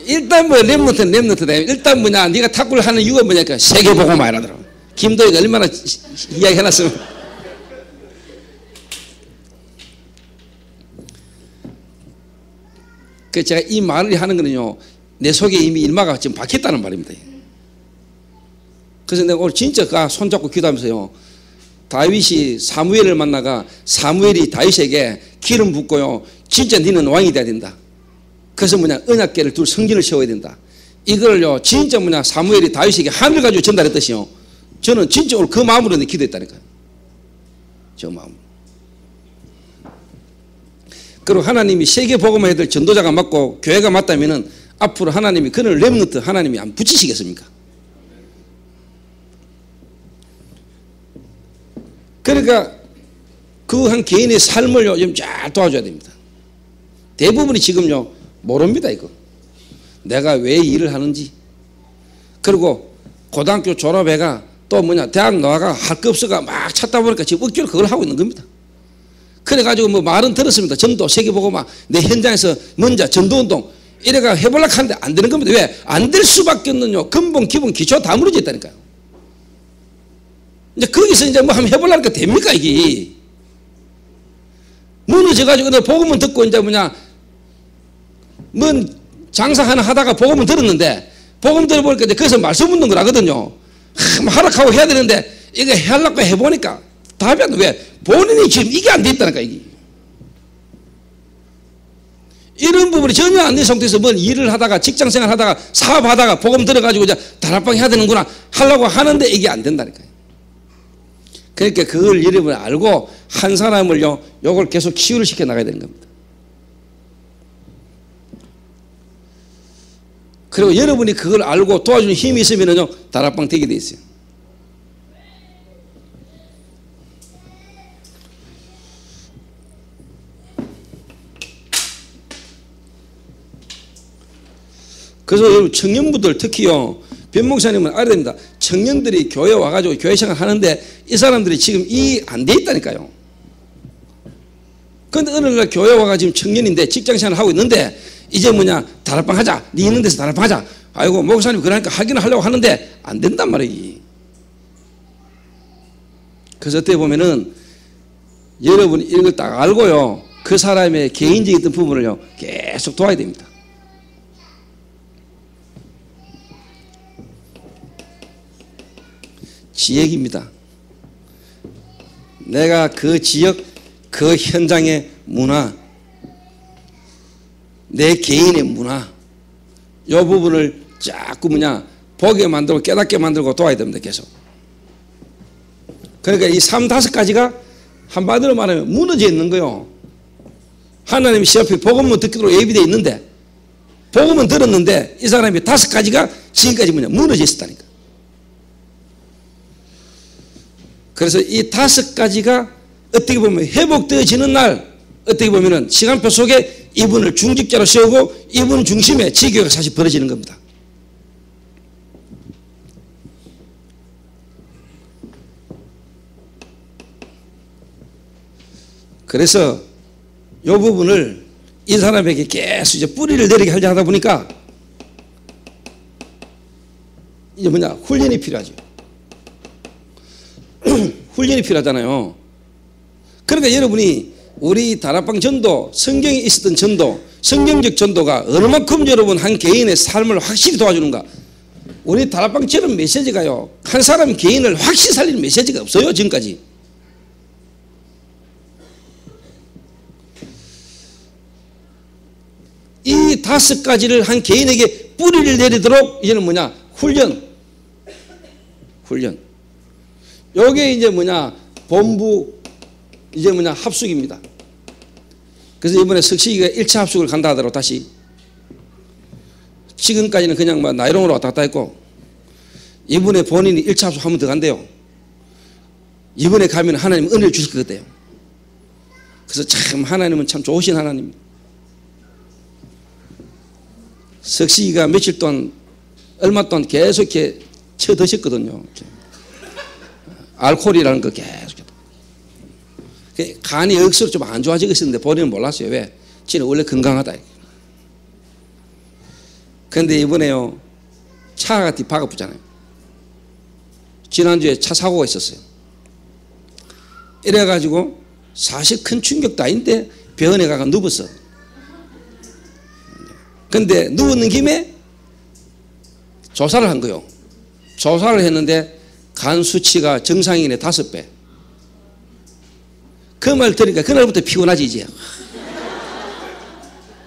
일단 뭐 랩노트다. 일단 뭐냐, 네가 탁구를 하는 이유가 뭐냐니까 세계 보고만 해야 되더라고. 김도희가 얼마나 이야기해놨으면. 그 제가 이 말을 하는 거는요, 내 속에 이미 일마가 지금 박혔다는 말입니다. 그래서 내가 오늘 진짜 손잡고 기도하면서요, 다윗이 사무엘을 만나가 사무엘이 다윗에게 기름 붓고요, 진짜 너는 왕이 돼야 된다. 그래서 뭐냐, 언약궤를 둘 성전을 세워야 된다. 이걸요 진짜 뭐냐, 사무엘이 다윗에게 하늘 가지고 전달했듯이요, 저는 진짜 오늘 그 마음으로 기도했다니까요. 저 마음. 그리고 하나님이 세계 복음을 해야 될 전도자가 맞고 교회가 맞다면은 앞으로 하나님이 그런 렘넌트 하나님이 안 붙이시겠습니까? 그러니까 그 한 개인의 삶을요 좀 잘 도와줘야 됩니다. 대부분이 지금요 모릅니다. 이거 내가 왜 일을 하는지. 그리고 고등학교 졸업해가 또 뭐냐, 대학 나와가 할 거 없어가 막 찾다 보니까 지금 억지로 그걸 하고 있는 겁니다. 그래가지고 뭐 말은 들었습니다. 전도 세계보고 막 내 현장에서 먼저 전도운동 이래가 해보려고 하는데 안 되는 겁니다. 왜? 안 될 수밖에 없는요, 근본 기본 기초 다 무너져 있다니까요. 이제 거기서 이제 뭐 한번 해보려니까 됩니까 이게. 무너져가지고 복음은 듣고 이제 뭐냐, 뭔 장사 하나 하다가 복음을 들었는데, 복음 들어보니까 이제 거기서 말씀 묻는 거라거든요. 하락하고 해야 되는데 이거 하려고 해보니까 답이 안 돼. 왜? 본인이 지금 이게 안 돼 있다니까. 이런 부분이 전혀 안 된 상태에서 뭘 일을 하다가 직장생활 하다가 사업하다가 복음 들어가지고 이제 다락방 해야 되는구나 하려고 하는데 이게 안 된다니까요. 그러니까 그걸 여러분이 알고 한 사람을요 요걸 계속 치유를 시켜 나가야 되는 겁니다. 그리고 여러분이 그걸 알고 도와주는 힘이 있으면요 다락방 되게 돼 있어요. 그래서 여러분 청년부들 특히요 변 목사님은 알아야 됩니다. 청년들이 교회 와가지고 교회 생활 하는데 이 사람들이 지금 이 안 돼 있다니까요. 그런데 어느 날 교회 와가지고 지금 청년인데 직장생활 하고 있는데 이제 뭐냐 다락방 하자 네 있는 데서 다락방 하자 아이고 목사님 그러니까 하기는 하려고 하는데 안 된단 말이에요. 그래서 어떻게 보면은 여러분이 이걸 딱 알고요 그 사람의 개인적인 어떤 부분을요 계속 도와야 됩니다. 지역입니다. 내가 그 지역 그 현장의 문화 내 개인의 문화 이 부분을 자꾸 뭐냐 보게 만들고 깨닫게 만들고 도와야 됩니다. 계속. 그러니까 이 3-5가지가 한마디로 말하면 무너져 있는 거예요. 하나님이 시합에 복음만 듣기로 예비되어 있는데 복음은 들었는데 이 사람이 5가지가 지금까지 뭐냐 무너져 있었다니까. 그래서 이 5가지가 어떻게 보면 회복되어지는 날 어떻게 보면은 시간표 속에 이분을 중직자로 세우고 이분 중심에 지교가 사실 벌어지는 겁니다. 그래서 이 부분을 이 사람에게 계속 이제 뿌리를 내리게 하려 하다 보니까 이제 뭐냐 훈련이 필요하죠. 훈련이 필요하잖아요. 그러니까 여러분이 우리 다락방 전도 성경에 있었던 전도 성경적 전도가 얼마큼 여러분 한 개인의 삶을 확실히 도와주는가. 우리 다락방처럼 메시지가요 한 사람 개인을 확실히 살리는 메시지가 없어요. 지금까지. 이 5가지를 한 개인에게 뿌리를 내리도록 이제는 뭐냐 훈련 요게 이제 뭐냐 본부 이제 뭐냐 합숙입니다. 그래서 이번에 석식이가 1차 합숙을 간다 하더라고. 다시 지금까지는 그냥 막 나이롱으로 왔다 갔다 했고 이번에 본인이 1차 합숙 한 번 더 간대요. 이번에 가면 하나님 은혜를 주실 것 같아요. 그래서 참 하나님은 참 좋으신 하나님. 석식이가 며칠 동안 얼마 동안 계속 이렇게 쳐드셨거든요. 알코올이라는 거 계속. 간이 억수로 좀 안 좋아지고 있었는데 본인은 몰랐어요. 왜? 지는 원래 건강하다. 그런데 이번에요 차가 뒤파가 붙잖아요. 지난주에 차 사고가 있었어요. 이래가지고 사실 큰 충격도 아닌데 병원에 가서 누웠어. 근데 누웠는 김에 조사를 한 거예요. 조사를 했는데 간 수치가 정상인의 5배. 그 말 들으니까 그날부터 피곤하지 이제.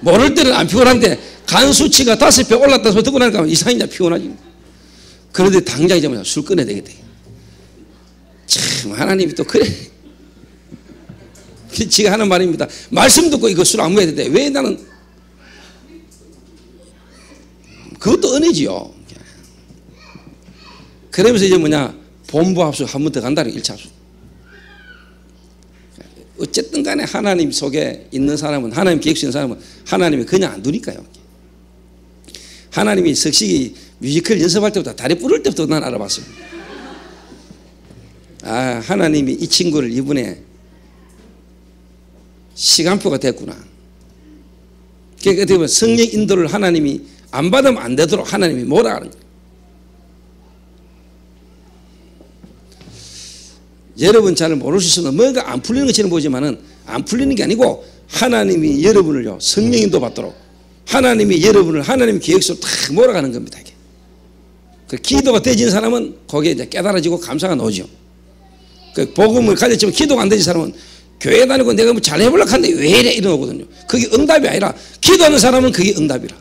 모를 때는 안 피곤한데 간 수치가 5배 올랐다 소리 듣고 나니까 이상이냐 피곤하지. 그런데 당장 이제 뭐냐 술 끊어야 되겠다. 참 하나님이 또 그래. 지가 하는 말입니다. 말씀 듣고 이거 술 안 먹어야 되는데 왜 나는 그것도 은혜지요. 그러면서 이제 뭐냐 본부 합숙 한 번 더 간다는 1차 합숙. 어쨌든 간에 하나님 속에 있는 사람은 하나님 계획 속에 있는 사람은 하나님이 그냥 안 두니까요. 하나님이 석식이 뮤지컬 연습할 때부터 다리 부를 때부터 난 알아봤어요. 아 하나님이 이 친구를 이번에 시간표가 됐구나. 그러니까 어떻게 보면 성령 인도를 하나님이 안 받으면 안 되도록 하나님이 몰아가는 거예요. 여러분 잘 모를 수 있으면 뭔가 안 풀리는 것처럼 보지만은 안 풀리는 게 아니고 하나님이 여러분을요 성령 인도 받도록 하나님이 여러분을 하나님 계획서로 탁 몰아가는 겁니다. 이게. 그 기도가 되진 사람은 거기에 이제 깨달아지고 감사가 나오죠. 그 복음을 가졌지만 기도가 안 되진 사람은 교회 다니고 내가 뭐 잘해보려고 하는데 왜 이래 이런 거거든요. 그게 응답이 아니라 기도하는 사람은 그게 응답이라.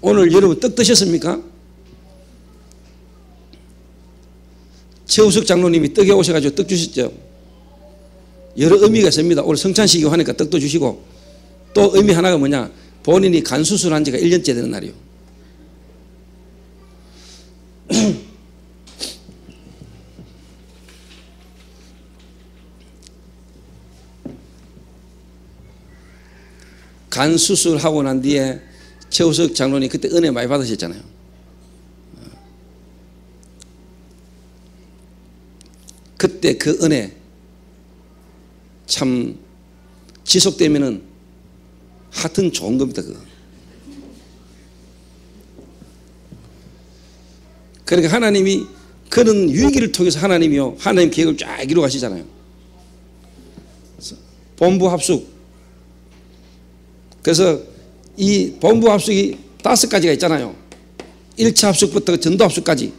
오늘 여러분 떡 드셨습니까? 최우석 장로님이 떡에 오셔가지고 떡 주셨죠. 여러 의미가 있습니다. 오늘 성찬식이고 하니까 떡도 주시고, 또 의미 하나가 뭐냐, 본인이 간 수술한 지가 1년째 되는 날이요. 간 수술하고 난 뒤에 최우석 장로님 그때 은혜 많이 받으셨잖아요. 그때 그 은혜 참 지속되면은 하여튼 좋은 겁니다. 그거. 그러니까 하나님이 그런 위기를 통해서 하나님이요, 하나님 계획을 쫙 이루어가시잖아요. 본부 합숙. 그래서 이 본부 합숙이 5가지가 있잖아요. 1차 합숙부터 전도 합숙까지.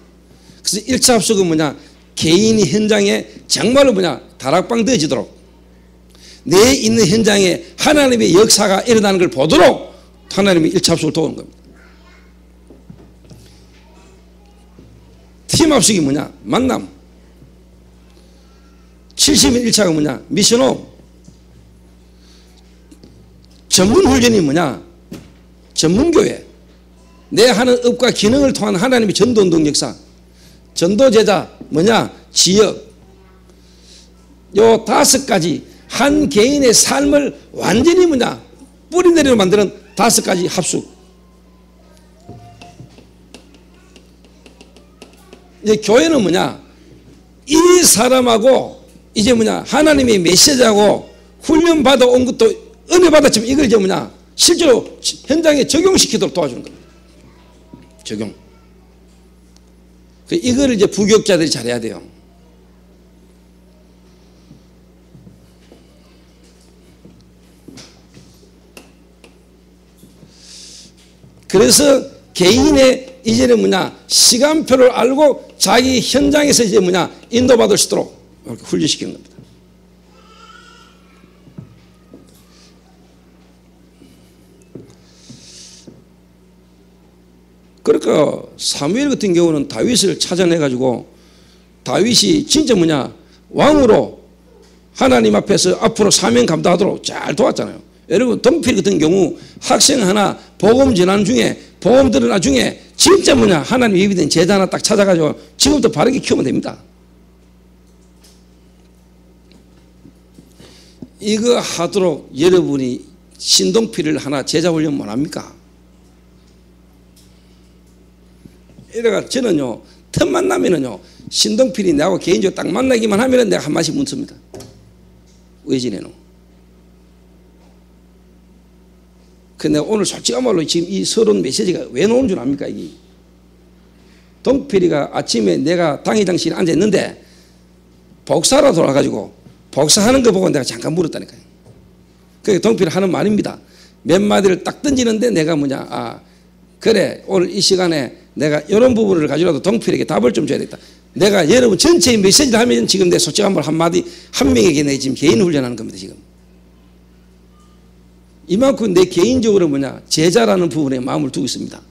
그래서 1차 합숙은 뭐냐, 개인이 현장에 정말로 뭐냐, 다락방 되어지도록, 내 있는 현장에 하나님의 역사가 일어나는 걸 보도록 하나님이 1차 합숙을 도우는 겁니다. 팀 합숙이 뭐냐, 만남. 70일 1차가 뭐냐, 미션홈. 전문훈련이 뭐냐, 전문교회. 내 하는 업과 기능을 통한 하나님의 전도운동 역사. 전도제자 뭐냐, 지역. 요 5가지 한 개인의 삶을 완전히 뭐냐, 뿌리내리로 만드는 5가지 합숙. 이제 교회는 뭐냐, 이 사람하고 이제 뭐냐, 하나님의 메시지하고 훈련 받아 온 것도 은혜 받았지만 이걸 이제 뭐냐, 실제로 현장에 적용시키도록 도와주는 겁니다. 적용. 이거를 이제 부교육자들이 잘해야 돼요. 그래서 개인의 이제는 뭐냐, 시간표를 알고 자기 현장에서 이제 뭐냐, 인도받을 수 있도록 이렇게 훈련시키는 겁니다. 그러니까 사무엘 같은 경우는 다윗을 찾아내가지고 다윗이 진짜 뭐냐, 왕으로 하나님 앞에서 앞으로 사명 감당하도록 잘 도왔잖아요. 여러분 동필 같은 경우 학생 하나 복음 전환 중에, 복음 들은 나중에 진짜 뭐냐, 하나님 예비된 제자 하나 딱 찾아가지고 지금부터 바르게 키우면 됩니다. 이거 하도록 여러분이 신동필을 하나 제자 훈련 못합니까? 이래가 저는요, 틈만 나면은요, 신동필이 나하고 개인적으로 딱 만나기만 하면은 내가 한 마디씩 묻습니다. 외진에는. 근데 오늘 솔직한 말로 지금 이 서론 메시지가 왜 나온 줄 압니까? 이게 동필이가 아침에 내가 당회장실에 앉아있는데 복사로 돌아가지고 복사하는 거 보고 내가 잠깐 물었다니까요. 그게 동필이 하는 말입니다. 몇 마디를 딱 던지는데 내가 뭐냐, 아 그래 오늘 이 시간에 내가 이런 부분을 가지고라도 동필에게 답을 좀 줘야 되겠다. 내가 여러분 전체의 메시지를 하면 지금 내 솔직한 말 한마디, 한 명에게 내 지금 개인 훈련하는 겁니다. 지금 이만큼 내 개인적으로 뭐냐, 제자라는 부분에 마음을 두고 있습니다.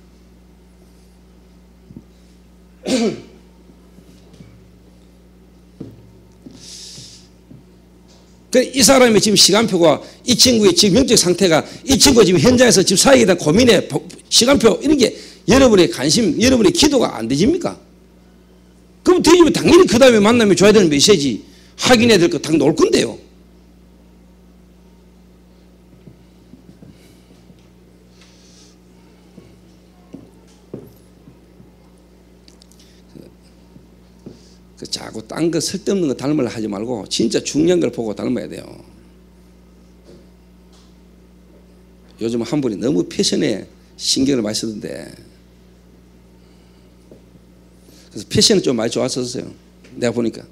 이 사람의 지금 시간표가, 이 친구의 지금 영적 상태가, 이 친구가 지금 현장에서 지금 사역에 대한 고민에 시간표, 이런 게 여러분의 관심, 여러분의 기도가 안 되십니까? 그럼 되지면 당연히 그 다음에 만나면 줘야 되는 메시지, 확인해야 될 거 다 놓을 건데요. 자꾸 딴 거 쓸데없는 거 닮으려 하지 말고 진짜 중요한 걸 보고 닮아야 돼요. 요즘 한 분이 너무 패션에 신경을 많이 쓰던데, 그래서 패션은 좀 많이 좋았었어요. 내가 보니까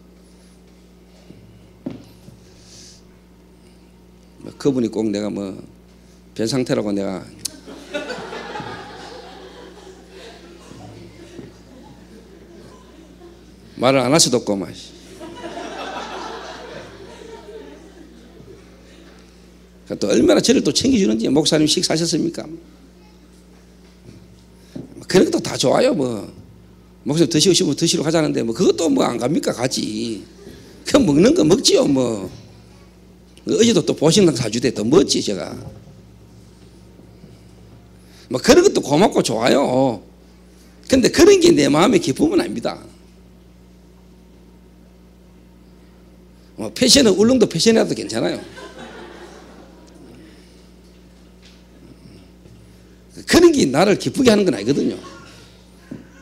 그분이 꼭 내가 뭐 별 상태라고 내가 말을 안 할 수도 없고 막. 또 얼마나 저를 또 챙겨주는지. 목사님 식사하셨습니까? 그런 것도 다 좋아요. 뭐 목사님 드시고 싶으면 드시러 가자는데 뭐 그것도 뭐 안 갑니까? 가지. 그 먹는 거 먹지요. 뭐 어제도 또 보신당 사주대 더 먹지 제가. 뭐 그런 것도 고맙고 좋아요. 근데 그런 게 내 마음의 기쁨은 아닙니다. 패션은 울릉도 패션이라도 괜찮아요. 그런 게 나를 기쁘게 하는 건 아니거든요.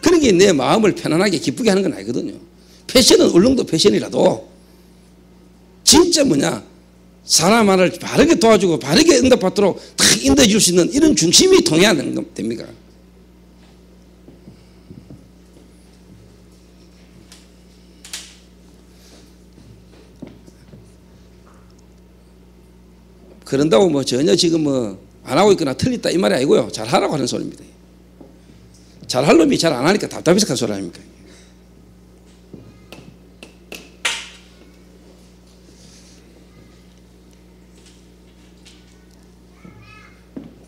그런 게 내 마음을 편안하게 기쁘게 하는 건 아니거든요. 패션은 울릉도 패션이라도 진짜 사람 하나를 바르게 도와주고 바르게 응답받도록 탁 인도해 줄 수 있는 이런 중심이 통해야 됩니까? 그런다고 뭐 전혀 지금 뭐 안 하고 있거나 틀렸다 이 말이 아니고요. 잘 하라고 하는 소리입니다. 잘 할 놈이 잘 안 하니까 답답해서 한 소리 아닙니까?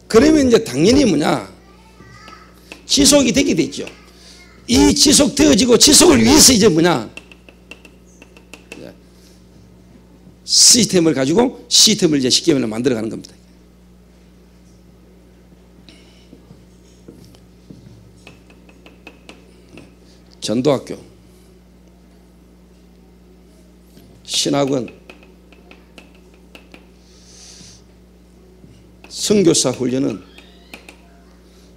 그러면 이제 당연히 지속이 되게 되죠. 이 지속되어지고 지속을 위해서 이제 시스템을 가지고 시스템을 이제 쉽게 말하면 만들어가는 겁니다. 전도학교, 신학원, 선교사 훈련은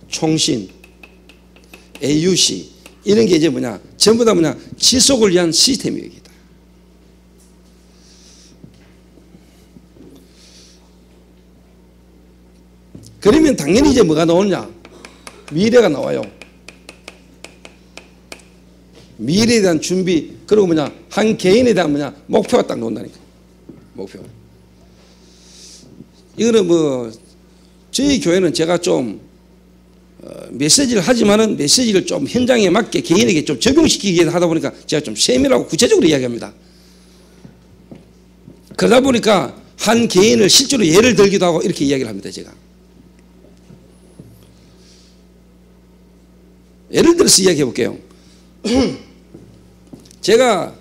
총신, AUC 이런 게 이제 전부 다 지속을 위한 시스템이에요. 그러면 당연히 이제 뭐가 나오느냐? 미래가 나와요. 미래에 대한 준비, 그리고 한 개인에 대한 목표가 딱 나온다니까. 목표. 이거는 저희 교회는 제가 좀 메시지를 하지만은 메시지를 좀 현장에 맞게 개인에게 좀 적용시키기 위해 하다 보니까 제가 좀 세밀하고 구체적으로 이야기합니다. 그러다 보니까 한 개인을 실제로 예를 들기도 하고 이렇게 이야기를 합니다. 제가. 예를 들어서 이야기해 볼게요. 제가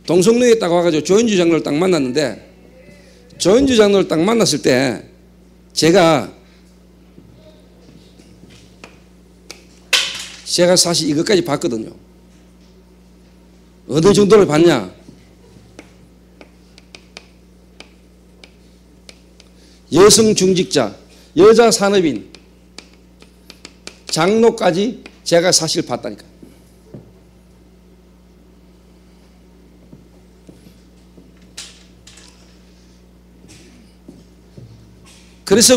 동성로에 딱 와가지고 조현주 장로를 딱 만났는데, 조현주 장로를 딱 만났을 때 제가 사실 이것까지 봤거든요. 어느 정도를 봤냐? 여성 중직자, 여자 산업인, 장로까지 제가 사실 봤다니까. 그래서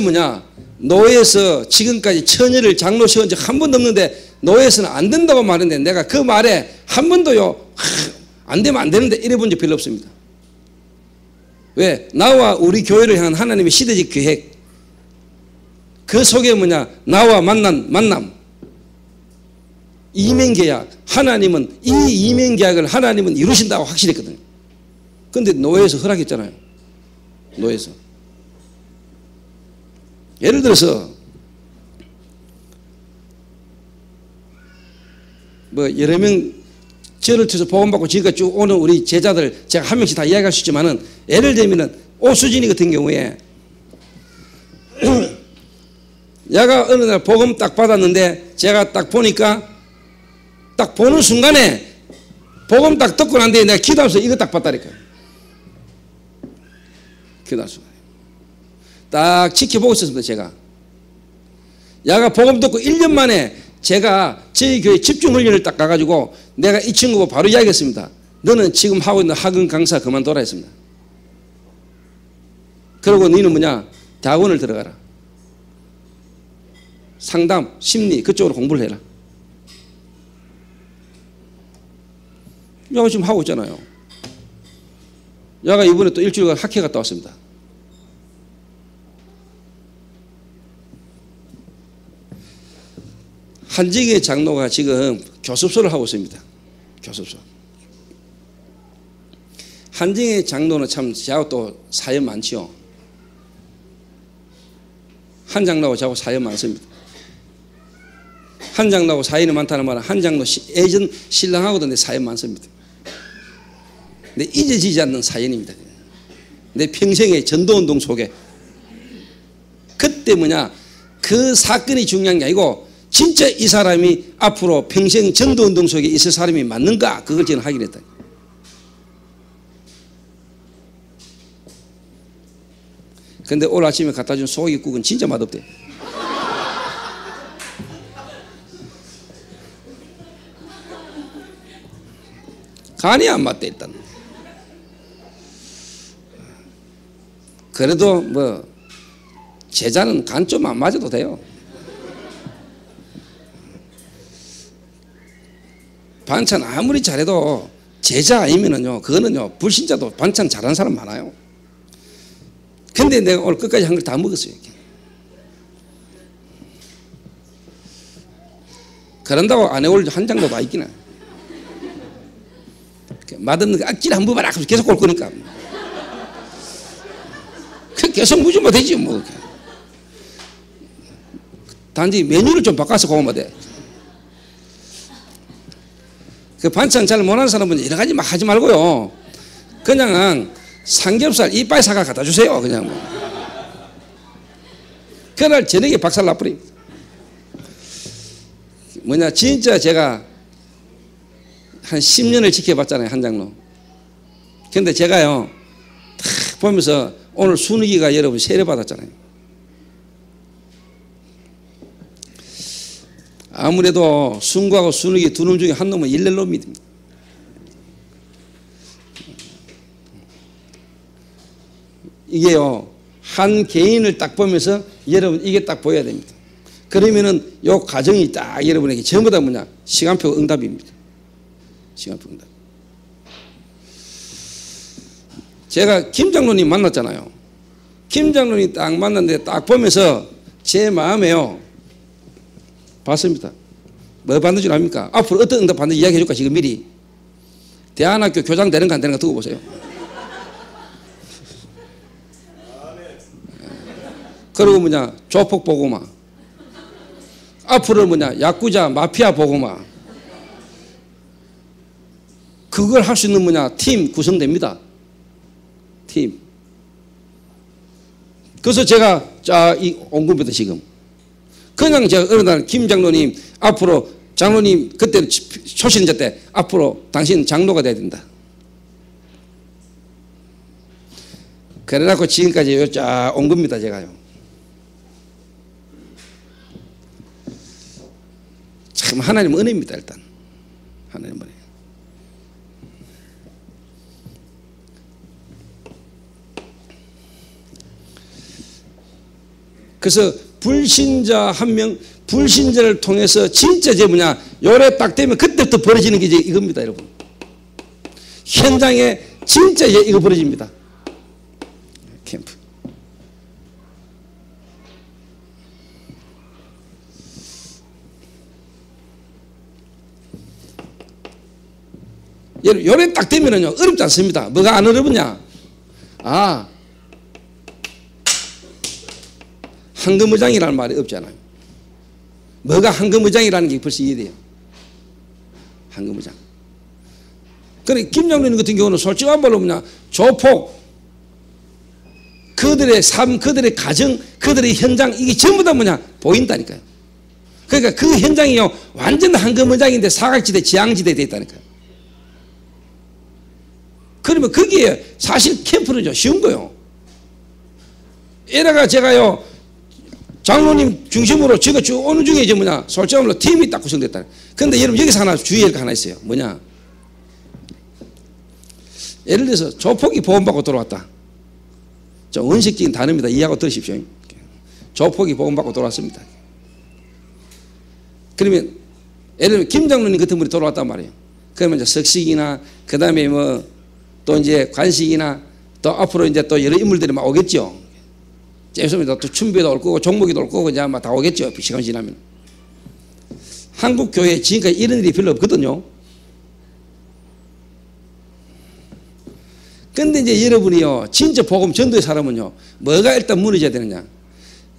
노예에서 지금까지 처녀를 장로 세운 적 한 번도 없는데 노예에서는 안 된다고 말했는데 내가 그 말에 한 번도요, 안 되면 안 되는데 이래 본 적 별로 없습니다. 왜? 나와 우리 교회를 향한 하나님의 시대적 계획, 그 속에 나와 만남, 이면계약, 하나님은 이 이면계약을 하나님은 이루신다고 확실했거든요. 그런데 노예에서 허락했잖아요. 노예에서. 예를 들어서 여러 명 저를 통해서 복음받고 지금까지 쭉 오는 우리 제자들 제가 한 명씩 다 이야기할 수 있지만은, 예를 들면은 오수진이 같은 경우에 야가 어느 날 복음 딱 받았는데 제가 딱 보니까 딱 보는 순간에 복음 딱 듣고 난 뒤에 내가 기도하면서 이거 딱 봤다니까요. 기도할 순간에 딱 지켜보고 있었습니다. 제가 야가 복음 듣고 1년 만에 제가 저희 교회 집중훈련을 딱 가가지고 내가 이 친구가 바로 이야기했습니다. 너는 지금 하고 있는 학원 강사 그만둬라 했습니다. 그리고 너는 대학원을 들어가라. 상담, 심리 그쪽으로 공부를 해라. 야가 지금 하고 있잖아요. 야가 이번에 또 일주일간 학회 갔다 왔습니다. 한직의 장로가 지금 교습소를 하고 있습니다. 교습소. 한직의 장로는 참 저하고 또 사연 많지요. 한 장로하고 저하고 사이 많습니다. 한 장로하고 사이는 많다는 말은 한 장로 예전 신랑하고도 내 사이 많습니다. 내 잊어지지 않는 사연입니다. 내 평생의 전도운동 속에 그때 뭐냐 그 사건이 중요한 게 아니고 진짜 이 사람이 앞으로 평생 전도운동 속에 있을 사람이 맞는가 그걸 저는 확인했다. 근데 오늘 아침에 갖다 준 소고기국은 진짜 맛없대. 간이 안 맞대 일단. 그래도 뭐 제자는 간 좀 안 맞아도 돼요. 반찬 아무리 잘해도 제자 아니면은요 그거는요 불신자도 반찬 잘하는 사람 많아요. 근데 내가 오늘 끝까지 한 걸 다 먹었어요. 그런다고 안 해올 한 장도 다 있긴 해. 맛없는 거 악질 한 번만 하면서 계속 올 거니까. 계속 무주면 되지 뭐. 단지 메뉴를 좀 바꿔서 구우면 돼. 그 반찬 잘 못하는 사람은 여러 가지 막 하지 말고요. 그냥 삼겹살 이빨 사과 갖다 주세요. 그냥 뭐. 그날 저녁에 박살 나버려. 뭐냐 진짜 제가 한 10년을 지켜봤잖아요 한 장로. 근데 제가요 탁 보면서 오늘 순위기가 여러분 세례 받았잖아요. 아무래도 순구하고 순위기 두 놈 중에 한 놈은 일렐로 믿습니다. 이게요 한 개인을 딱 보면서 여러분 이게 딱 보여야 됩니다. 그러면은 요 과정이 딱 여러분에게 전부 다 뭐냐 시간표 응답입니다. 시간표 응답. 제가 김 장로님 만났잖아요. 김 장로님 딱 만났는데 딱 보면서 제 마음에요 봤습니다. 뭐 받는 줄 압니까? 앞으로 어떤 응답 받는지 이야기해 줄까 지금 미리. 대안학교 교장 되는 거 안 되는 거 두고 보세요. 그리고 뭐냐 조폭 보고마 앞으로 뭐냐 야쿠자 마피아 보고마 그걸 할 수 있는 뭐냐 팀 구성됩니다. 팀. 그래서 제가 온 겁니다 지금. 그냥 제가 어느 날 김 장로님 앞으로 장로님 그때 초신자 때 앞으로 당신 장로가 돼야 된다. 그래갖고 지금까지 쫙 온 겁니다 제가요. 참 하나님 은혜입니다 일단. 하나님 은혜. 그래서 불신자 한 명, 불신자를 통해서 진짜 제 뭐냐 요래 딱 되면 그때부터 벌어지는 게 이제 이겁니다 여러분. 현장에 진짜 이거 벌어집니다. 캠프. 요래 딱 되면은요 어렵지 않습니다. 뭐가 안 어렵냐? 황금의장이라는 말이 없잖아요. 뭐가 황금의장이라는 게 벌써 이해돼요. 황금의장. 그래 김 장로님 같은 경우는 솔직한 말로 뭐냐 조폭 그들의 삶, 그들의 가정, 그들의 현장 이게 전부 다 뭐냐 보인다니까요. 그러니까 그 현장이요 완전 황금의장인데 사각지대, 지향지대 돼 있다니까요. 그러면 거기에 사실 캠프는요 쉬운 거요. 이래가 제가요 장로님 중심으로 제가 쭉 오는 중에 이제 뭐냐 솔직한 말로 팀이 딱 구성됐다. 근데 여러분 여기서 하나 주의할 거 하나 있어요. 뭐냐 예를 들어서 조폭이 보험받고 들어왔다. 좀 원식적인 단어입니다. 이해하고 들으십시오. 조폭이 보험받고 들어왔습니다. 그러면 예를 들면 김 장로님 같은 분이 들어왔단 말이에요. 그러면 이제 석식이나 그 다음에 뭐 또 이제 관식이나 또 앞으로 이제 또 여러 인물들이 막 오겠죠. 또 춘배도 올 거고 종목이도 올 거고 이제 아마 다 오겠죠. 시간 지나면. 한국 교회에 지금까지 이런 일이 별로 없거든요. 근데 이제 여러분이요 진짜 복음 전도의 사람은요 뭐가 일단 무너져야 되느냐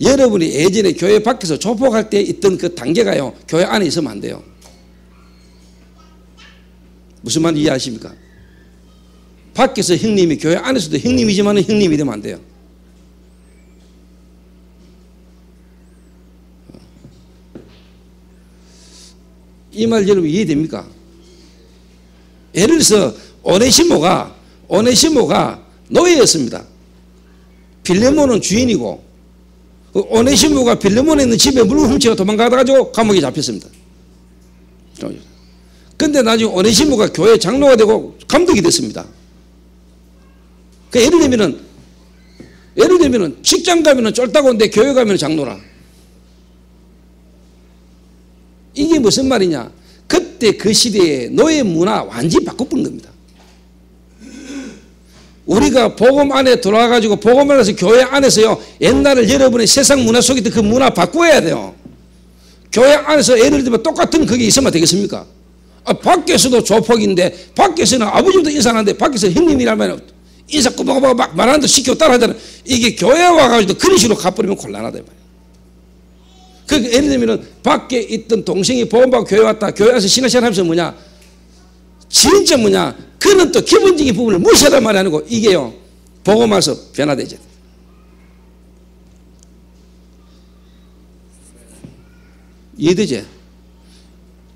여러분이 예전에 교회 밖에서 조폭할 때 있던 그 단계가요, 교회 안에 있으면 안 돼요. 무슨 말인지 이해하십니까? 밖에서 형님이 교회 안에서도 형님이지만 형님이 되면 안 돼요. 이 말 여러분 이해됩니까? 예를 들어서 오네시모가 노예였습니다. 빌레몬은 주인이고 오네시모가 빌레몬에 있는 집에 물건 훔치고 도망가다가 감옥에 잡혔습니다. 근데 나중에 오네시모가 교회 장로가 되고 감독이 됐습니다. 그 예를 들면은 직장 가면은 쫄딱한데 교회 가면은 장로라. 이게 무슨 말이냐? 그때 그 시대에 노예 문화 완전히 바꿔버린 겁니다. 우리가 복음 안에 들어와가지고 복음 안에서 교회 안에서요, 옛날에 여러분의 세상 문화 속에 있던 그 문화 바꿔야 돼요. 교회 안에서 예를 들면 똑같은 그게 있으면 되겠습니까? 밖에서도 조폭인데 밖에서는 아버지도 인사하는데 밖에서 형님이라면 인사 꼬박꼬박 막 말하는 데 시키고 따라하잖아요. 이게 교회 와가지고 그런 식으로 가버리면 곤란하다 말이에요. 그 예를 들면 밖에 있던 동생이 보험받고 교회 왔다. 교회 와서 신앙생활 하면서 뭐냐? 진짜 뭐냐? 그는 또 기본적인 부분을 무시하란 말이 아니고 이게요, 복음 와서 변화되죠. 이해되지?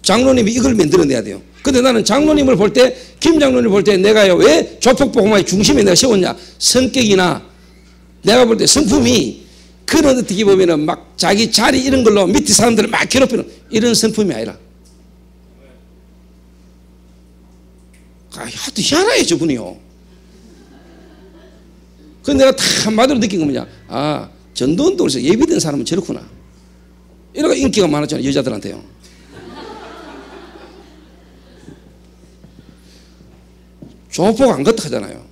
장로님이 이걸 만들어내야 돼요. 근데 나는 장로님을 볼 때, 김 장로님을 볼 때 내가요, 왜 조폭복음화의 중심에 내가 세웠냐? 성격이나 내가 볼 때 성품이 그런 어떻게 보면은 막 자기 자리 이런 걸로 밑에 사람들을 막 괴롭히는 이런 성품이 아니라. 하여튼 희한해요, 저분이요. 그래서 내가 다 한마디로 느낀 거 뭐냐? 아, 전도운동에서 예비된 사람은 저렇구나. 이러고 인기가 많았잖아요, 여자들한테요. 조폭 안 같다 하잖아요.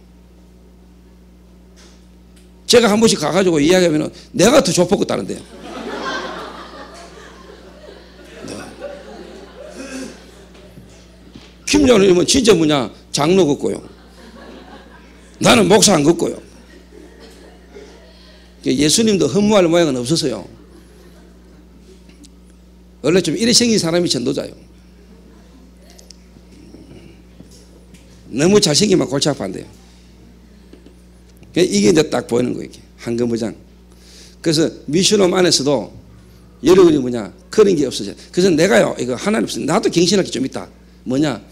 제가 한 번씩 가가지고 이야기하면 내가 더 조폭 같다는데요. 네. 김 장로님은 진짜 뭐냐? 장로 같고요. 나는 목사 안 같고요. 예수님도 허무할 모양은 없었어요. 원래 좀 이래 생긴 사람이 전도자요. 너무 잘생기면 골치 아파한대요. 이게 이제 딱 보이는 거예요. 한금무장. 그래서 미션홈 안에서도 여러분이 뭐냐? 그런 게 없어져요. 그래서 내가요, 이거 하나님 없어요. 나도 갱신할 게 좀 있다. 뭐냐?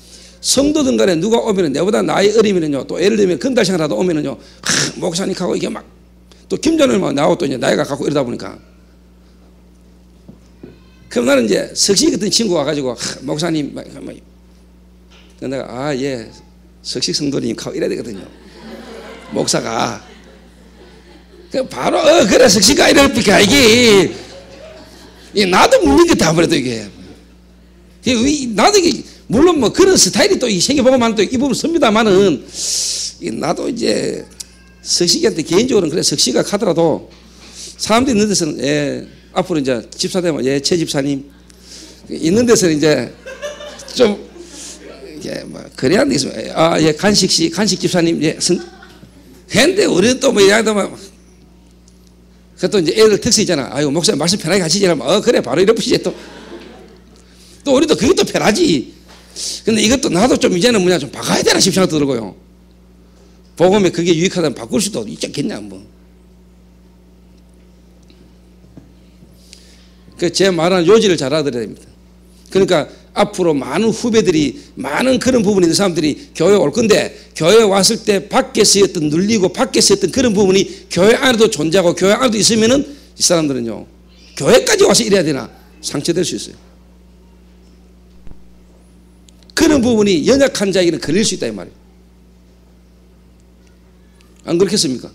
성도들 간에 누가 오면은 내보다 나이 어리면은요, 또 예를 들면 건달생활하다 오면은요, 목사님하고 이게 막, 또 김전을 나오고 또 이제 나이가 갖고 이러다 보니까. 그럼 나는 이제 석식 같은 친구가 와가지고, 목사님, 내가, 예, 석식 성도님 하고 이래야 되거든요. 목사가. 바로, 그래, 석식아, 이럴까, 이게. 나도 묻는 게 다 버려도 이게. 나도 이게, 물론 뭐 그런 스타일이 또 세계보고만 또 이 부분 섭니다만은, 나도 이제 석식이한테 개인적으로는 그래, 석식아 하더라도 사람들이 있는 데서는, 예, 앞으로 이제 집사 되면, 예, 최 집사님. 있는 데서는 이제 좀, 이게 뭐, 그래야 되겠습니다. 예, 간식 집사님, 예, 근데 우리는 또 뭐, 이야기도 막, 그또 이제 애들 특수 있잖아. 아이고, 목사님 말씀 편하게 하시지. 그래, 바로 이러시지. 또 우리도 그게 또 편하지. 근데 이것도 나도 좀 이제는 뭐냐, 좀 바꿔야 되나 싶은 생각 들고요. 복음에 그게 유익하다면 바꿀 수도 있지 않겠냐, 뭐. 제 말하는 요지를 잘 알아들어야 됩니다. 그러니까 앞으로 많은 후배들이, 많은 그런 부분이 있는 사람들이 교회에 올 건데, 교회에 왔을 때 밖에서 했던 눌리고 밖에서 했던 그런 부분이 교회 안에도 존재하고 교회 안에도 있으면은 이 사람들은요, 교회까지 와서 이래야 되나 상처될 수 있어요. 그런 부분이 연약한 자에게는 걸릴 수 있다 이 말이에요. 안 그렇겠습니까?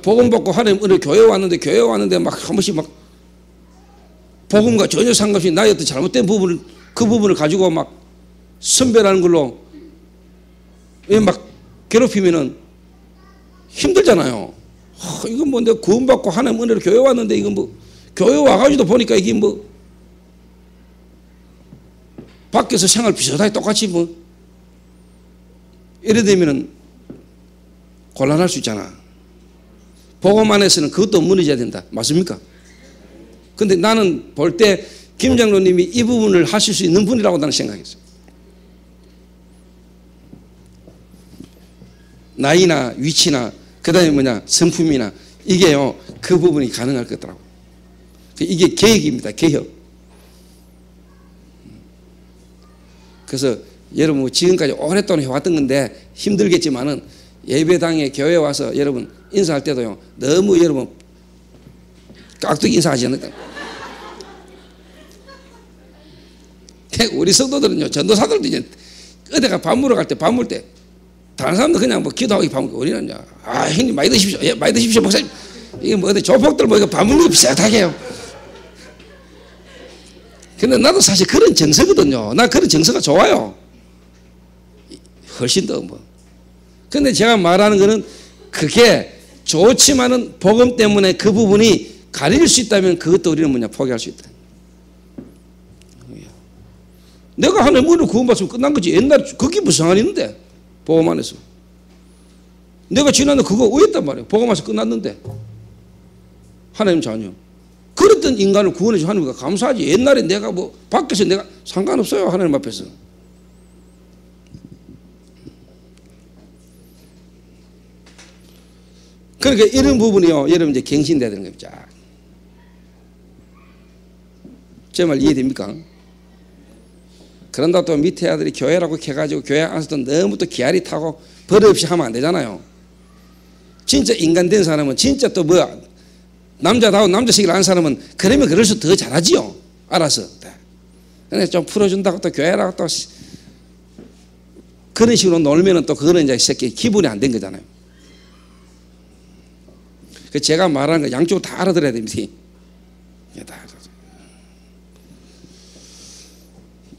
복음 받고 하나님 오늘 교회 왔는데 막 한 번씩 막 복음과 전혀 상관없이 나의 어떤 잘못된 부분을, 그 부분을 가지고 막 선별하는 걸로 막 괴롭히면은 힘들잖아요. 이건 뭐 내가 구원받고 하나님 은혜로 교회 왔는데 이건 뭐 교회 와가지고 보니까 이게 뭐 밖에서 생활 비슷하게 똑같이 뭐 이래 되면은 곤란할 수 있잖아. 복음 안에서는 그것도 무너져야 된다. 맞습니까? 근데 나는 볼 때 김 장로님이 이 부분을 하실 수 있는 분이라고 나는 생각했어요. 나이나 위치나 그다음에 뭐냐 성품이나 이게요 그 부분이 가능할 거더라고요. 이게 개혁입니다. 개혁. 그래서 여러분 지금까지 오랫동안 해왔던 건데 힘들겠지만은 예배당에 교회에 와서 여러분 인사할 때도요 너무 여러분 깍두기 인사하지 않을까. 우리 성도들은요 전도사들도 이제 어디가 밥 먹으러 갈 때 밥 먹을 때 다른 사람들 그냥 뭐 기도하고 밥 먹고 우리는요 아 형님 많이 드십시오. 예, 많이 드십시오 목사님. 이게 뭐 어디 조폭들 뭐 이거 밥 먹는 거 비슷하게 해요. 근데 나도 사실 그런 정서거든요. 나 그런 정서가 좋아요. 훨씬 더 뭐. 근데 제가 말하는 거는 그게 좋지만은 복음 때문에 그 부분이 가릴 수 있다면 그것도 우리는 뭐냐 포기할 수 있다. 내가 하나님 은혜로 구원받으면 끝난 거지. 옛날에 그게 무슨 상관이 있는데 복음 안에서 내가 지난해 그거 의했단 말이에요. 복음 안에서 끝났는데 하나님 자녀 그랬던 인간을 구원해 준 하나님과 감사하지. 옛날에 내가 뭐 밖에서 내가 상관없어요. 하나님 앞에서. 그러니까 이런 부분이요 여러분 이제 갱신돼야 되는 겁니다. 제 말 이해됩니까? 그런다 또 밑에 아들이 교회라고 해가지고 교회 안에서도 너무 또 기아리 타고 버릇없이 하면 안 되잖아요. 진짜 인간 된 사람은 진짜 또 뭐야 남자다운 남자식을 아는 사람은 그러면 그럴수록 더 잘하지요. 알아서. 근데 좀 풀어준다고 또 교회라고 또 그런 식으로 놀면은 또 그거는 이제 새끼 기분이 안 된 거잖아요. 그 제가 말하는 거 양쪽으로 다 알아들어야 됩니다.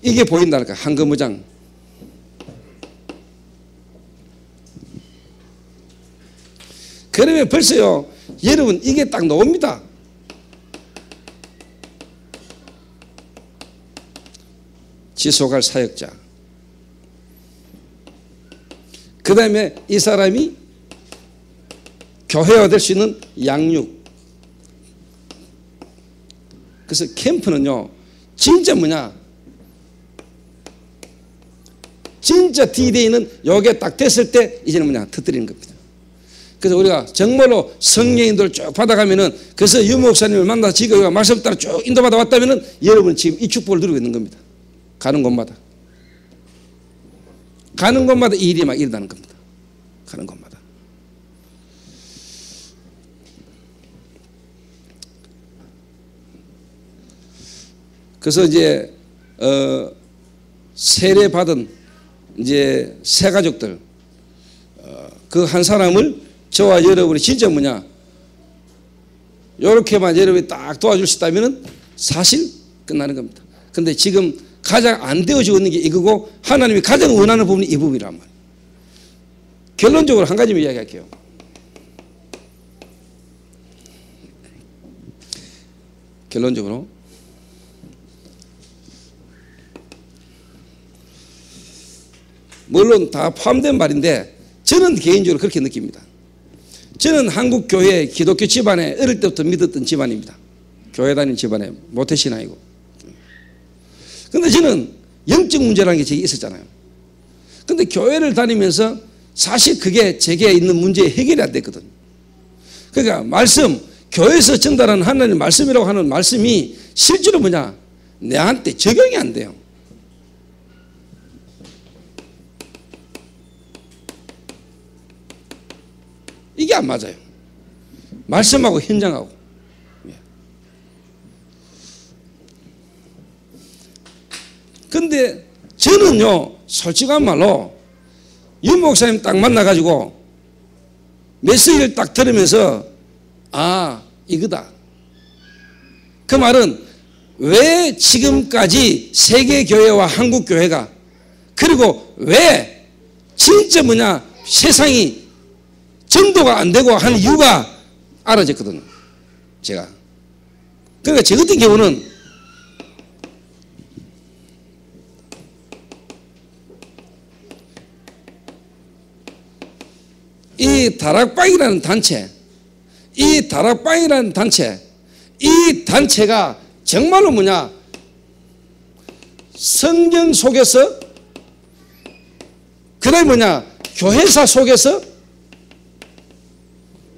이게 보인다니까 한거무장. 그러면 벌써요 여러분 이게 딱 나옵니다. 지속할 사역자. 그 다음에 이 사람이 교회화 될 수 있는 양육. 그래서 캠프는요 진짜 뭐냐 진짜 D-Day는 요게 딱 됐을 때 이제는 뭐냐 터뜨리는 겁니다. 그래서 우리가 정말로 성령인들 쭉 받아가면은 그래서 유 목사님을 만나서 지금 말씀 따라 쭉 인도받아 왔다면은 여러분 지금 이 축복을 누리고 있는 겁니다. 가는 곳마다 이 일이 막 일어나는 겁니다. 가는 곳마다. 그래서 이제 세례 받은 이제 새 가족들 그 한 사람을 저와 여러분이 진짜 뭐냐 요렇게만 여러분이 딱 도와줄 수 있다면 사실 끝나는 겁니다. 근데 지금 가장 안 되어지고 있는 게 이거고 하나님이 가장 원하는 부분이 이 부분이란 말이에요. 결론적으로 한 가지만 이야기할게요. 결론적으로 물론 다 포함된 말인데 저는 개인적으로 그렇게 느낍니다. 저는 한국 교회 기독교 집안에 어릴 때부터 믿었던 집안입니다. 교회 다니는 집안에 모태신앙이고. 근데 저는 영적 문제라는 게 제게 있었잖아요. 근데 교회를 다니면서 사실 그게 제게 있는 문제의 해결이 안 됐거든요. 그러니까 말씀, 교회에서 전달하는 하나님의 말씀이라고 하는 말씀이 실제로 뭐냐 내한테 적용이 안 돼요. 이게 안 맞아요. 말씀하고 현장하고. 근데 저는요 솔직한 말로 윤 목사님 딱 만나가지고 메시지를 딱 들으면서 아 이거다. 그 말은 왜 지금까지 세계교회와 한국교회가 그리고 왜 진짜 뭐냐 세상이 정도가 안 되고 하는 이유가 알아졌거든요. 제가. 그러니까 저 같은 경우는 이 다락방이라는 단체 이 다락방이라는 단체, 이 단체가 정말로 뭐냐, 성경 속에서, 그 다음에 뭐냐, 교회사 속에서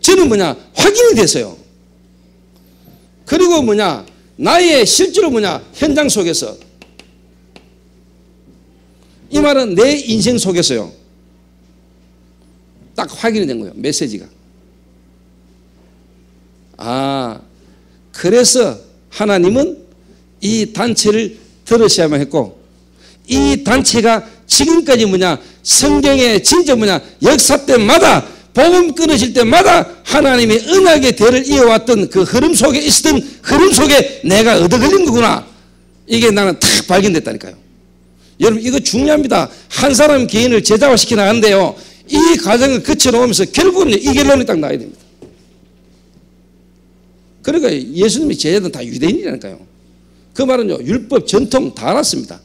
저는 뭐냐, 확인이 됐어요. 그리고 뭐냐, 나의 실제로 뭐냐, 현장 속에서, 이 말은 내 인생 속에서요, 딱 확인이 된 거예요. 메시지가. 아, 그래서 하나님은 이 단체를 들으셔야만 했고, 이 단체가 지금까지 뭐냐, 성경에 진짜 뭐냐, 역사 때마다 복음 끊어질 때마다 하나님의 언약의 대를 이어왔던 그 흐름 속에 있었던 흐름 속에 내가 얻어 걸린 거구나. 이게 나는 탁 발견됐다니까요. 여러분, 이거 중요합니다. 한 사람 개인을 제자화시켜 나가는데요, 이 과정을 거쳐놓으면서 결국은 이 결론이 딱 나야 됩니다. 그러니까 예수님의 제자들은 다 유대인이라니까요. 그 말은요, 율법, 전통 다 알았습니다.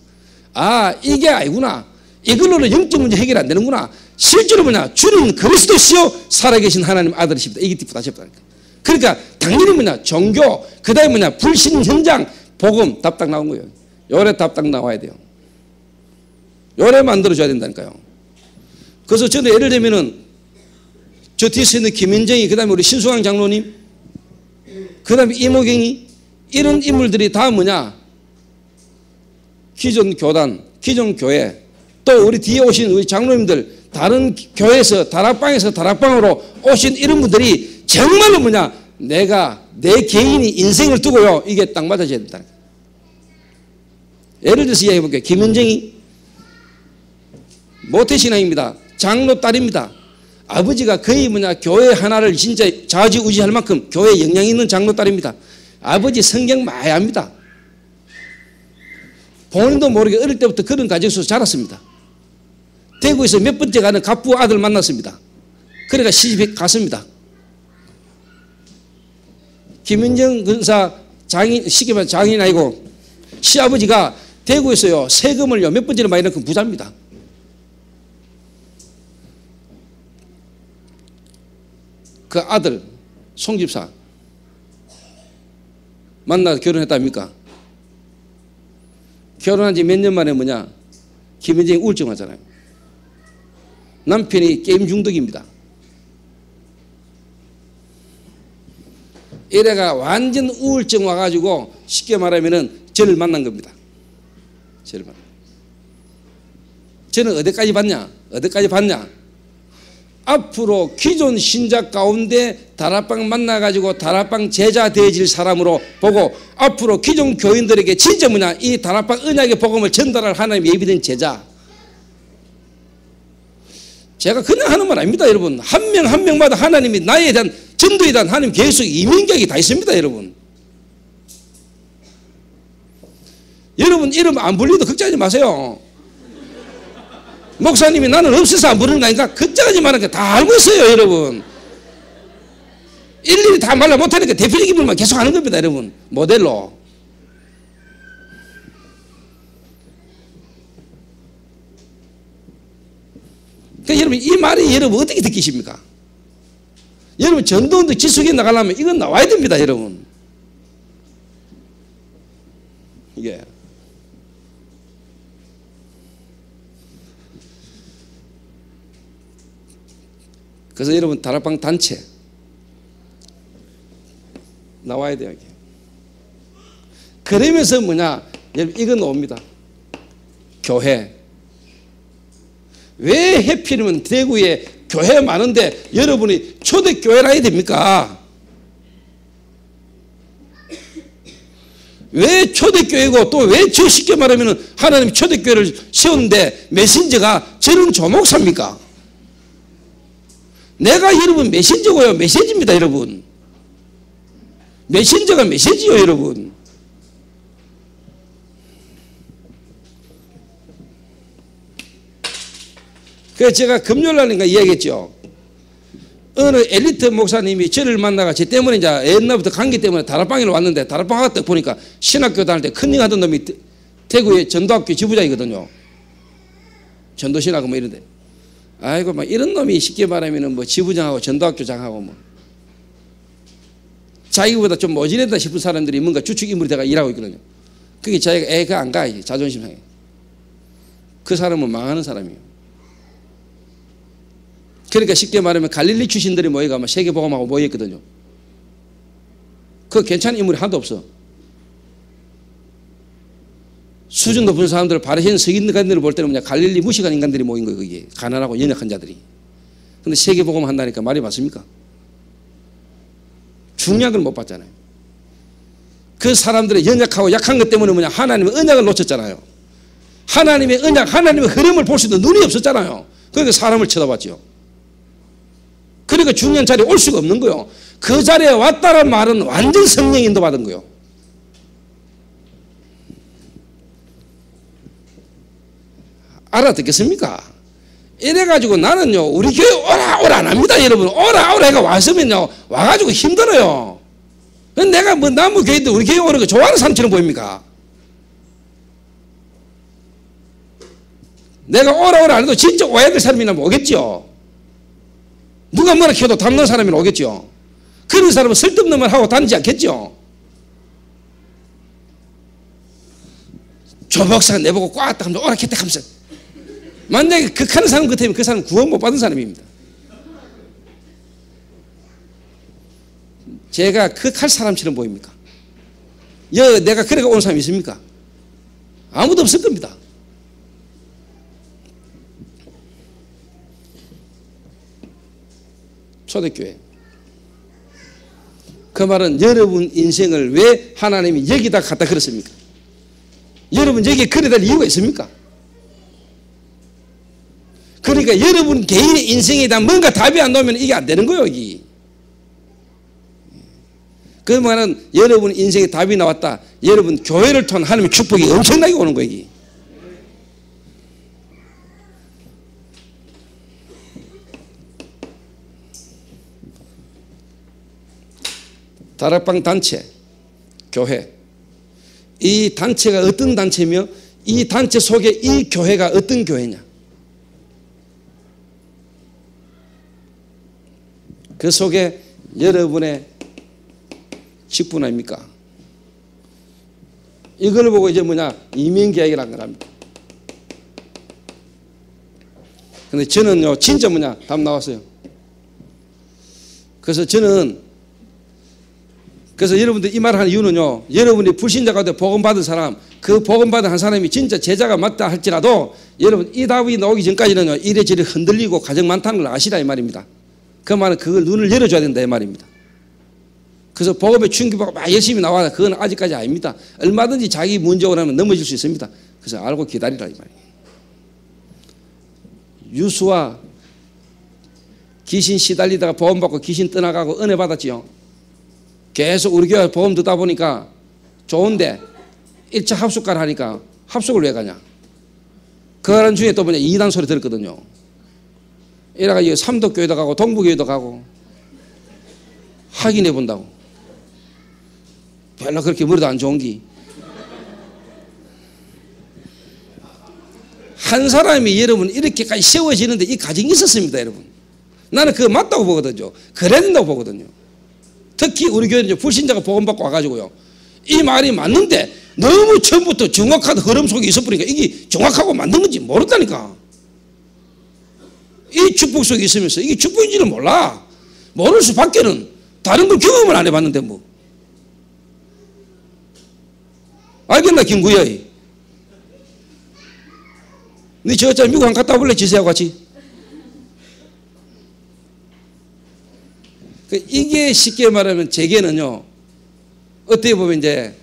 아, 이게 아니구나. 이걸로는 영적 문제 해결 안 되는구나. 실제로 뭐냐, 주는 그리스도시요 살아계신 하나님 아들이십니다. 이게 다 싶다니까. 그러니까 당연히 뭐냐, 종교, 그 다음에 뭐냐, 불신 현장, 복음 답답 나온 거예요. 요래 답답 나와야 돼요. 요래 만들어줘야 된다니까요. 그래서 저는 예를 들면은 저 뒤에 있는 김인정이, 그 다음에 우리 신수강 장로님, 그 다음에 이모경이, 이런 인물들이 다 뭐냐, 기존 교단, 기존 교회, 또 우리 뒤에 오신 우리 장로님들, 다른 교회에서 다락방에서 다락방으로 오신 이런 분들이 정말로 뭐냐, 내가 내 개인이 인생을 두고요, 이게 딱 맞아져야 된다. 예를 들어서 이야기해 볼게요. 김은정이 모태신앙입니다. 장로 딸입니다. 아버지가 거의 뭐냐, 교회 하나를 진짜 좌지우지할 만큼 교회에 영향이 있는 장로 딸입니다. 아버지 성경 많이 압니다. 본인도 모르게 어릴 때부터 그런 가정 속에서 자랐습니다. 대구에서 몇 번째 가는 갑부 아들 만났습니다. 그러니까 시집에 갔습니다. 김윤정 근사 장인, 쉽게 말해 장인 아니고 시아버지가 대구에서요, 세금을요, 몇 번째를 많이 넣고 부자입니다. 그 아들, 송집사 만나서 결혼했답니까? 결혼한 지 몇 년 만에 뭐냐, 김윤정이 우울증 하잖아요. 남편이 게임 중독입니다. 이래가 완전 우울증 와가지고 쉽게 말하면은 저를 만난 겁니다. 저를 만나. 저는 어디까지 봤냐? 어디까지 봤냐? 앞으로 기존 신자 가운데 다락방 만나가지고 다락방 제자 되어질 사람으로 보고, 앞으로 기존 교인들에게 진짜 뭐냐, 이 다락방 언약의 복음을 전달할 하나님의 예비된 제자. 제가 그냥 하는 말 아닙니다, 여러분. 한 명 한 명마다 하나님이 나에 대한 전도에 대한 하나님 계획 속에 이민격이 다 있습니다, 여러분. 여러분 이름 안 불리도 걱정하지 마세요. 목사님이 나는 없어서 안 부르는 거 아닌가? 걱정하지 말라는 거 다 알고 있어요, 여러분. 일일이 다 말라 못하니까 대표적인 분만 계속 하는 겁니다, 여러분. 모델로. 그러니까 여러분, 이 말이 여러분 어떻게 느끼십니까? 여러분 전도운동 지속해 나가려면 이건 나와야 됩니다, 여러분. 이게. 그래서 여러분 다락방 단체 나와야 돼요. 이게. 그러면서 뭐냐, 여러분 이건 옵니다. 교회. 왜 해필이면 대구에 교회 많은데 여러분이 초대교회라 해야 됩니까? 왜 초대교회고 또 왜 저 쉽게 말하면 하나님 초대교회를 세웠는데 메신저가 저는 조목사입니까? 내가 여러분 메신저고요, 메시지입니다, 여러분. 메신저가 메시지요, 여러분. 그래서 제가 금요일날인가 이야기했죠. 어느 엘리트 목사님이 저를 만나가 제 때문에 이제 옛날부터 관계 때문에 다락방에 왔는데, 다락방 갔다 보니까 신학교 다닐 때 컨닝 하던 놈이 대구의 전도학교 지부장이거든요. 전도신학교 뭐 이런데. 아이고 막 이런 놈이 쉽게 말하면 뭐 지부장하고 전도학교장하고 뭐 자기보다 좀 모질했다 싶은 사람들이 뭔가 주축 인물이 돼가 일하고 있거든요. 그게 자기가 그거 안 가, 자존심 상해. 그 사람은 망하는 사람이에요. 그러니까 쉽게 말하면 갈릴리 출신들이 모여가 세계복음하고 모였거든요. 그거 괜찮은 인물이 하나도 없어. 수준 높은 사람들, 바리새인 서기관들을 볼 때는 갈릴리 무식한 인간들이 모인 거예요. 그게 가난하고 연약한 자들이. 근데 세계복음 한다니까 말이 맞습니까? 중요한 걸 못 봤잖아요. 그 사람들의 연약하고 약한 것 때문에 하나님의 언약을 놓쳤잖아요. 하나님의 언약, 하나님의 흐름을 볼 수 있는 눈이 없었잖아요. 그러니까 사람을 쳐다봤죠. 그러니까 중요한 자리에 올 수가 없는 거예요. 그 자리에 왔다는 말은 완전 성령 인도받은 거예요. 알아듣겠습니까? 이래가지고 나는요, 우리 교회 오라 안 합니다, 여러분. 오라 해가 왔으면요, 와가지고 힘들어요. 내가 남부 교회도 우리 교회 오는 거 좋아하는 사람처럼 보입니까? 내가 오라 안 해도 진짜 오해야 될 사람이라면 오겠죠. 누가 뭐라 해도 담는 사람이면 오겠죠. 그런 사람은 쓸데없는 말 하고 다니지 않겠죠. 조 목사가 내보고 꽉 하면서 오라 했다 하면서 만약에 극하는 사람 같으면 그 사람은 구원 못 받은 사람입니다. 제가 극할 사람처럼 보입니까? 내가 그래가 온 사람이 있습니까? 아무도 없을 겁니다. 초대교회. 그 말은 여러분 인생을 왜 하나님이 여기다 갖다 그렸습니까? 여러분 여기에 그려야 될 이유가 있습니까? 그러니까 여러분 개인의 인생에 대한 뭔가 답이 안 나오면 이게 안 되는 거예요, 여기. 그 말은 여러분 인생에 답이 나왔다. 여러분 교회를 통한 하나님의 축복이 엄청나게 오는 거예요, 여기. 다락방 단체, 교회. 이 단체가 어떤 단체며 이 단체 속에 이 교회가 어떤 교회냐. 그 속에 여러분의 직분 아닙니까? 이걸 보고 이제 이민계약이라는 걸 합니다. 근데 저는요, 진짜 답 나왔어요. 그래서 여러분들 이 말을 하는 이유는요, 여러분이 불신자 가운데 복음 받은 사람, 그 복음 받은 한 사람이 진짜 제자가 맞다 할지라도 여러분 이 답이 나오기 전까지는요, 이래저래 흔들리고 가정 많다는 걸 아시라 이 말입니다. 그 말은 그걸 눈을 열어줘야 된다 이 말입니다. 그래서 복음에 충격받고 막 열심히 나와라, 그건 아직까지 아닙니다. 얼마든지 자기 문제가 오면 넘어질 수 있습니다. 그래서 알고 기다리라 이 말이에요. 유수와 귀신 시달리다가 복음 받고 귀신 떠나가고 은혜 받았지요. 계속 우리 교회 복음 듣다 보니까 좋은데 1차 합숙가를 하니까 합숙을 왜 가냐. 그 하는 중에 또 이단 소리 들었거든요. 이래가지고 삼덕교회도 가고 동부교회도 가고 확인해 본다고. 별로 그렇게 머리도 안 좋은 기. 한 사람이 여러분 이렇게까지 세워지는데 이 가정이 있었습니다, 여러분. 나는 그거 맞다고 보거든요. 그래야 된다고 보거든요. 특히 우리 교회는 불신자가 복음받고 와가지고요, 이 말이 맞는데 너무 처음부터 정확한 흐름 속에 있어버리니까 이게 정확하고 맞는 건지 모른다니까. 이 축복 속에 있으면서 이게 축복인지는 몰라. 모를 수밖에는. 다른 걸 경험을 안 해봤는데 뭐. 알겠나 김구야. 네 저자 미국 한 갔다 와볼래, 지세하고 같이. 이게 쉽게 말하면 제게는요, 어떻게 보면 이제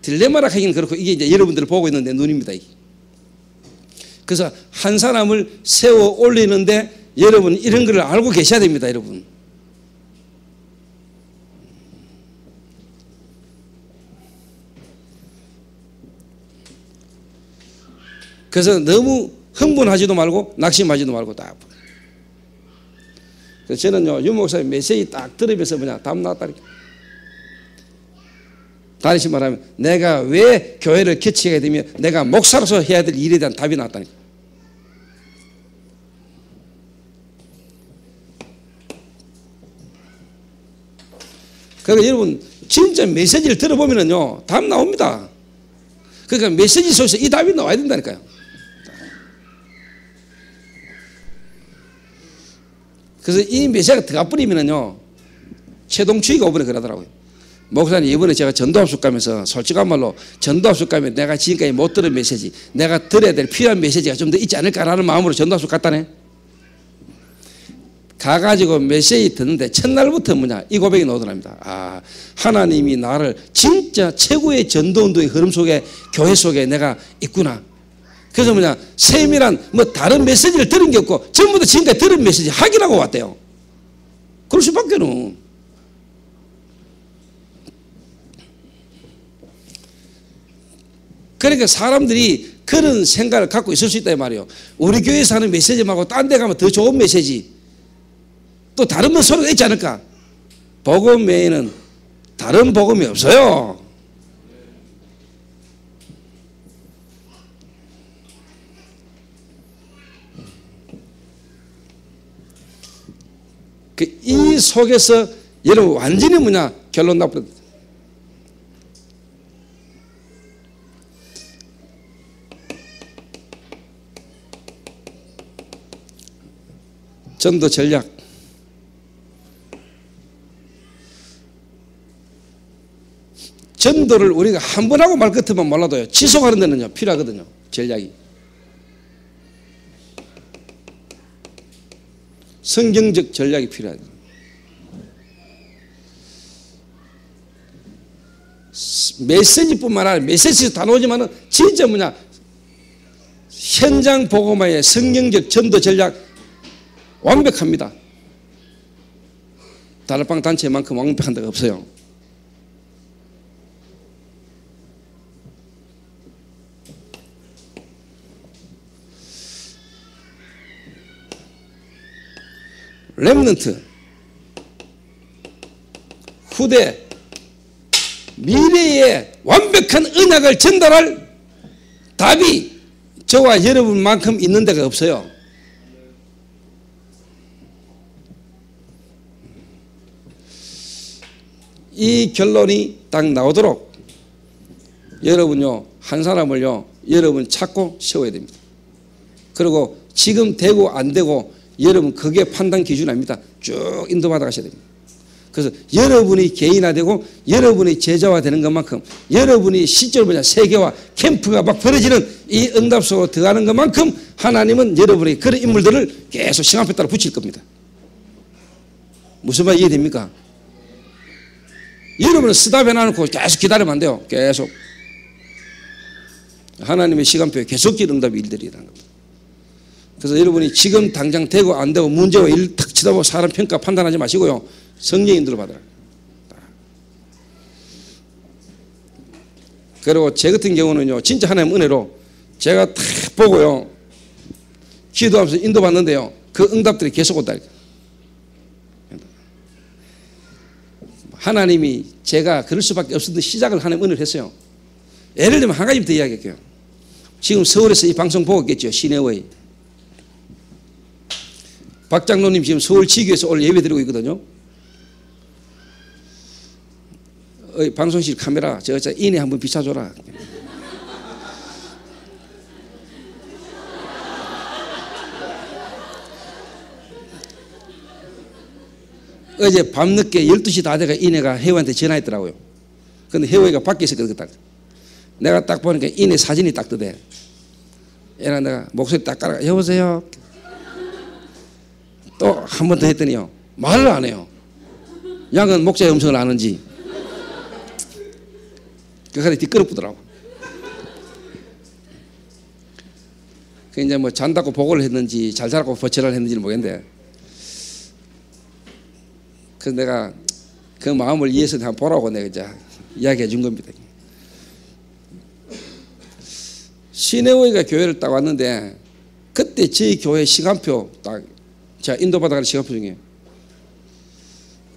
딜레마라 하기는 그렇고 이게 이제 여러분들을 보고 있는 내 눈입니다. 이게. 그래서 한 사람을 세워 올리는데 여러분 이런 걸 알고 계셔야 됩니다, 여러분. 그래서 너무 흥분하지도 말고 낙심하지도 말고 딱. 그래서 저는요, 유 목사님 메시지 딱 들으면서 답 나왔다니까. 다시 말하면 내가 왜 교회를 개척하게 되면 내가 목사로서 해야 될 일에 대한 답이 나왔다니까. 그러니까 여러분 진짜 메시지를 들어보면은요 답 나옵니다. 그러니까 메시지 속에서 이 답이 나와야 된다니까요. 그래서 이 메시지가 들어가 버리면은요 최동추위가 오버려 그러더라고요. 목사님 이번에 제가 전도합숙 가면서 솔직한 말로 전도합숙 가면 내가 지금까지 못 들은 메시지, 내가 들어야 될 필요한 메시지가 좀 더 있지 않을까라는 마음으로 전도합숙 갔다네. 가가지고 메시지 듣는데 첫날부터 뭐냐 이 고백이 나오더랍니다. 아, 하나님이 나를 진짜 최고의 전도운동의 흐름 속에 교회 속에 내가 있구나. 그래서 뭐냐 세밀한 뭐 다른 메시지를 들은 게 없고 전부 다 지금까지 들은 메시지 확인하고 왔대요. 그럴 수밖에는. 그러니까 사람들이 그런 생각을 갖고 있을 수 있다 이 말이에요. 우리 교회에서 하는 메시지 말고 딴 데 가면 더 좋은 메시지 또 다른 건 소리가 있지 않을까? 복음 외에는 다른 복음이 없어요. 이 속에서 여러분 완전히 뭐냐 결론 나쁘다. 전도 전략. 전도를 우리가 한 번 하고 말 같으면 몰라도요 지속하는 데는요 필요하거든요. 전략이. 성경적 전략이 필요하다. 메시지뿐만 아니라 메시지도 다 나오지만은 진짜 뭐냐 현장 복음화의 성경적 전도 전략 완벽합니다. 다락방 단체만큼 완벽한 데가 없어요. 렘넌트 후대 미래의 완벽한 언약을 전달할 답이 저와 여러분만큼 있는 데가 없어요. 이 결론이 딱 나오도록 여러분요 한 사람을요 여러분 찾고 세워야 됩니다. 그리고 지금 되고 안 되고 여러분 그게 판단 기준이 아닙니다. 쭉 인도받아 가셔야 됩니다. 그래서 여러분이 개인화되고 여러분이 제자화되는 것만큼 여러분이 실제로 뭐냐 세계화 캠프가 막 벌어지는 이 응답 속으로 들어가는 것만큼 하나님은 여러분의 그런 인물들을 계속 시간표에 따라 붙일 겁니다. 무슨 말 이해됩니까? 여러분은 쓰다 배놔놓고 계속 기다리면 안 돼요. 계속 하나님의 시간표에 계속 길 응답의 일들이라는 겁니다. 그래서 여러분이 지금 당장 되고 안 되고 문제와 일 탁 치다보고 사람 평가 판단하지 마시고요. 성령 인도를 받아라. 그리고 제 같은 경우는요. 진짜 하나님 은혜로 제가 탁 보고요. 기도하면서 인도받는데요. 그 응답들이 계속 온다. 하나님이 제가 그럴 수밖에 없었던 시작을 하나님 은혜를 했어요. 예를 들면 한 가지부터 이야기할게요. 지금 서울에서 이 방송 보고 있겠죠. 시내의 박 장로님 지금 서울 지교에서 오늘 예배 드리고 있거든요. 방송실 카메라 저 인에 한번 비춰줘라. 어제 밤늦게 12시 다 돼가 인애가 혜우한테 전화했더라고요. 근데 혜우가 밖에 있었거든. 내가 딱 보니까 인애 사진이 딱 뜨대. 얘가 내가 목소리 딱 깔아 여보세요. 또 한 번 더 했더니요. 말을 안 해요. 양은 목자의 음성을 아는지. 그 사람이 뒷걸음부더라고. 그 이제 뭐 잔다고 보고를 했는지 잘 자라고 버처를 했는지는 모르겠는데. 그래서 내가 그 마음을 이해해서 한번 보라고 내가 이제 이야기해 준 겁니다. 시내오이가 교회를 딱 왔는데 그때 저희 교회 시간표 딱 제가 인도받아가는 시간표 중에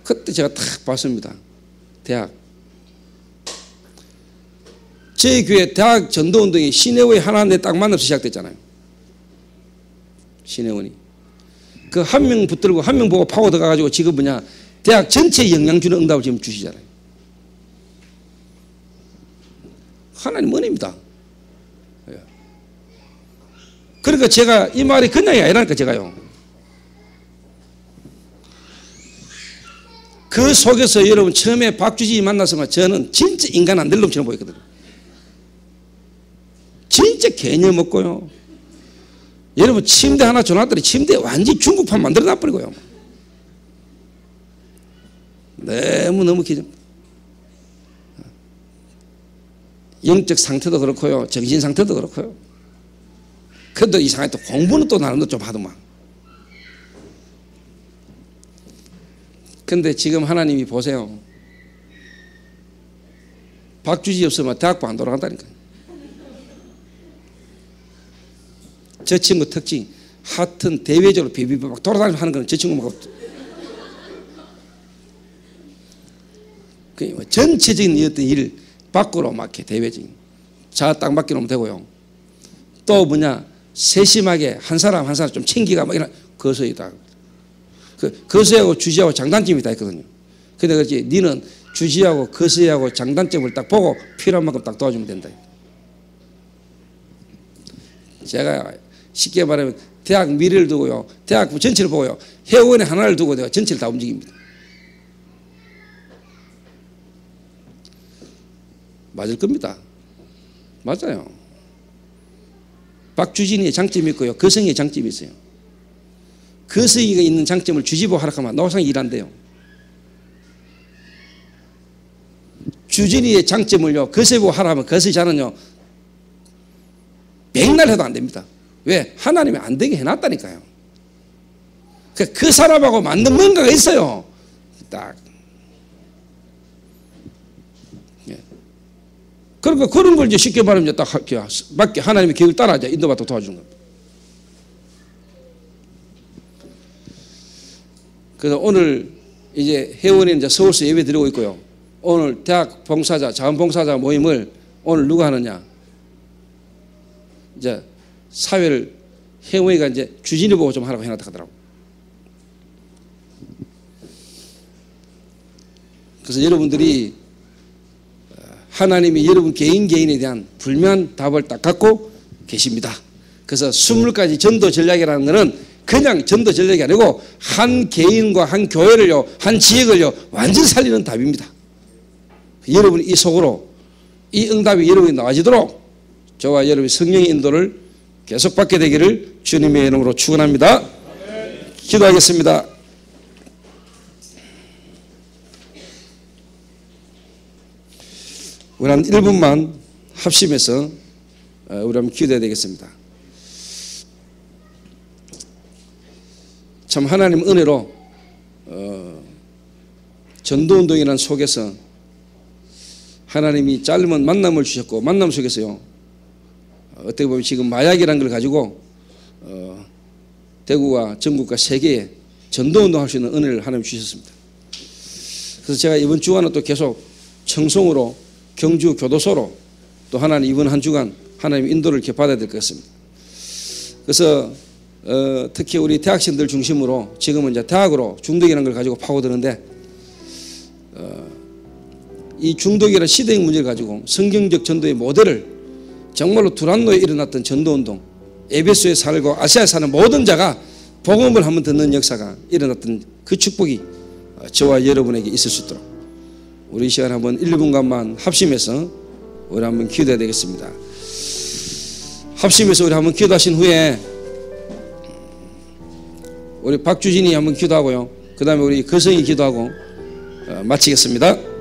그때 제가 딱 봤습니다. 대학 저희 교회 대학 전도운동이 시내오이 하나인데 딱 만나서 시작됐잖아요. 시내원이 그 한 명 붙들고 한 명 보고 파고 들어가가지고 지금 뭐냐 대학 전체에 영향 주는 응답을 지금 주시잖아요. 하나님 은혜입니다. 그러니까 제가 이 말이 그냥이 아니라니까 제가요. 그 속에서 여러분 처음에 박주진이 만났으면 저는 진짜 인간 안 될 놈처럼 보였거든요. 진짜 개념 없고요. 여러분 침대 하나 줘놨더니 침대에 완전히 중국판 만들어 놔버리고요. 너무 개념. 영적 상태도 그렇고요. 정신 상태도 그렇고요. 그래도 이상하게 또 공부는 또 나름대로 좀 하더만. 근데 지금 하나님이 보세요. 박주지 없으면 대학부 안 돌아간다니까요. 저 친구 특징, 하여튼 대외적으로 비비비 막 돌아다니면서 하는 건 저 친구만 그 전체적인 어떤 일을 밖으로 막 이렇게 대외적인 자 딱 맡겨놓으면 되고요. 또 뭐냐 세심하게 한 사람 한 사람 좀 챙기가 막 이런 거서이다. 그 거서하고 주지하고 장단점이 다 있거든요. 근데 그렇지 니는 주지하고 거서하고 장단점을 딱 보고 필요한 만큼 딱 도와주면 된다. 제가 쉽게 말하면 대학 미래를 두고요. 대학 전체를 보고요. 회원의 하나를 두고 내가 전체를 다 움직입니다. 맞을 겁니다. 맞아요. 박주진이의 장점이 있고요. 거성이의 장점이 있어요. 거성이가 있는 장점을 주지보 하락하면 노상이 일한대요. 주진이의 장점을요. 거세보 하락하면 거세자는요. 백날 해도 안 됩니다. 왜? 하나님이 안 되게 해놨다니까요. 그 사람하고 맞는 뭔가가 있어요. 딱. 그러니까 그런 걸 이제 쉽게 말하면 딱 맞게 하나님의 계획을 따라 이제 인도받고 도와주는 겁니다. 그래서 오늘 이제 회원이 이제 서울서 예배 드리고 있고요. 오늘 대학 봉사자, 자원봉사자 모임을 오늘 누가 하느냐? 이제 사회를 회원이가 이제 주진이 보고 좀 하라고 해놨다 하더라고. 그래서 여러분들이 하나님이 여러분 개인에 대한 불면 답을 딱 갖고 계십니다. 그래서 20가지 전도 전략이라는 것은 그냥 전도 전략이 아니고 한 개인과 한 교회를요, 한 지역을요, 완전히 살리는 답입니다. 여러분이 이 속으로 이 응답이 여러분이 나와지도록 저와 여러분의 성령의 인도를 계속 받게 되기를 주님의 이름으로 축원합니다. 기도하겠습니다. 우리 한 1분만 합심해서 우리 한번 기도해야 되겠습니다. 참 하나님 은혜로 전도운동이라는 속에서 하나님이 짧은 만남을 주셨고 만남 속에서요 어떻게 보면 지금 마약이라는 걸 가지고 대구와 전국과 세계에 전도운동할 수 있는 은혜를 하나님 주셨습니다. 그래서 제가 이번 주간은 또 계속 청송으로 경주 교도소로 또 하나님 이번 한 주간 하나님 인도를 이렇게 받아야 될 것 같습니다. 그래서 특히 우리 대학생들 중심으로 지금은 이제 대학으로 중독이라는 걸 가지고 파고드는데 이 중독이라는 시대적 문제를 가지고 성경적 전도의 모델을 정말로 두란노에 일어났던 전도운동 에베소에 살고 아시아에 사는 모든 자가 복음을 한번 듣는 역사가 일어났던 그 축복이 저와 여러분에게 있을 수 있도록 우리 이 시간 한번 1분간만 합심해서 우리 한번 기도해야 되겠습니다. 합심해서 우리 한번 기도하신 후에 우리 박주진이 한번 기도하고요. 그 다음에 우리 거성이 기도하고 마치겠습니다.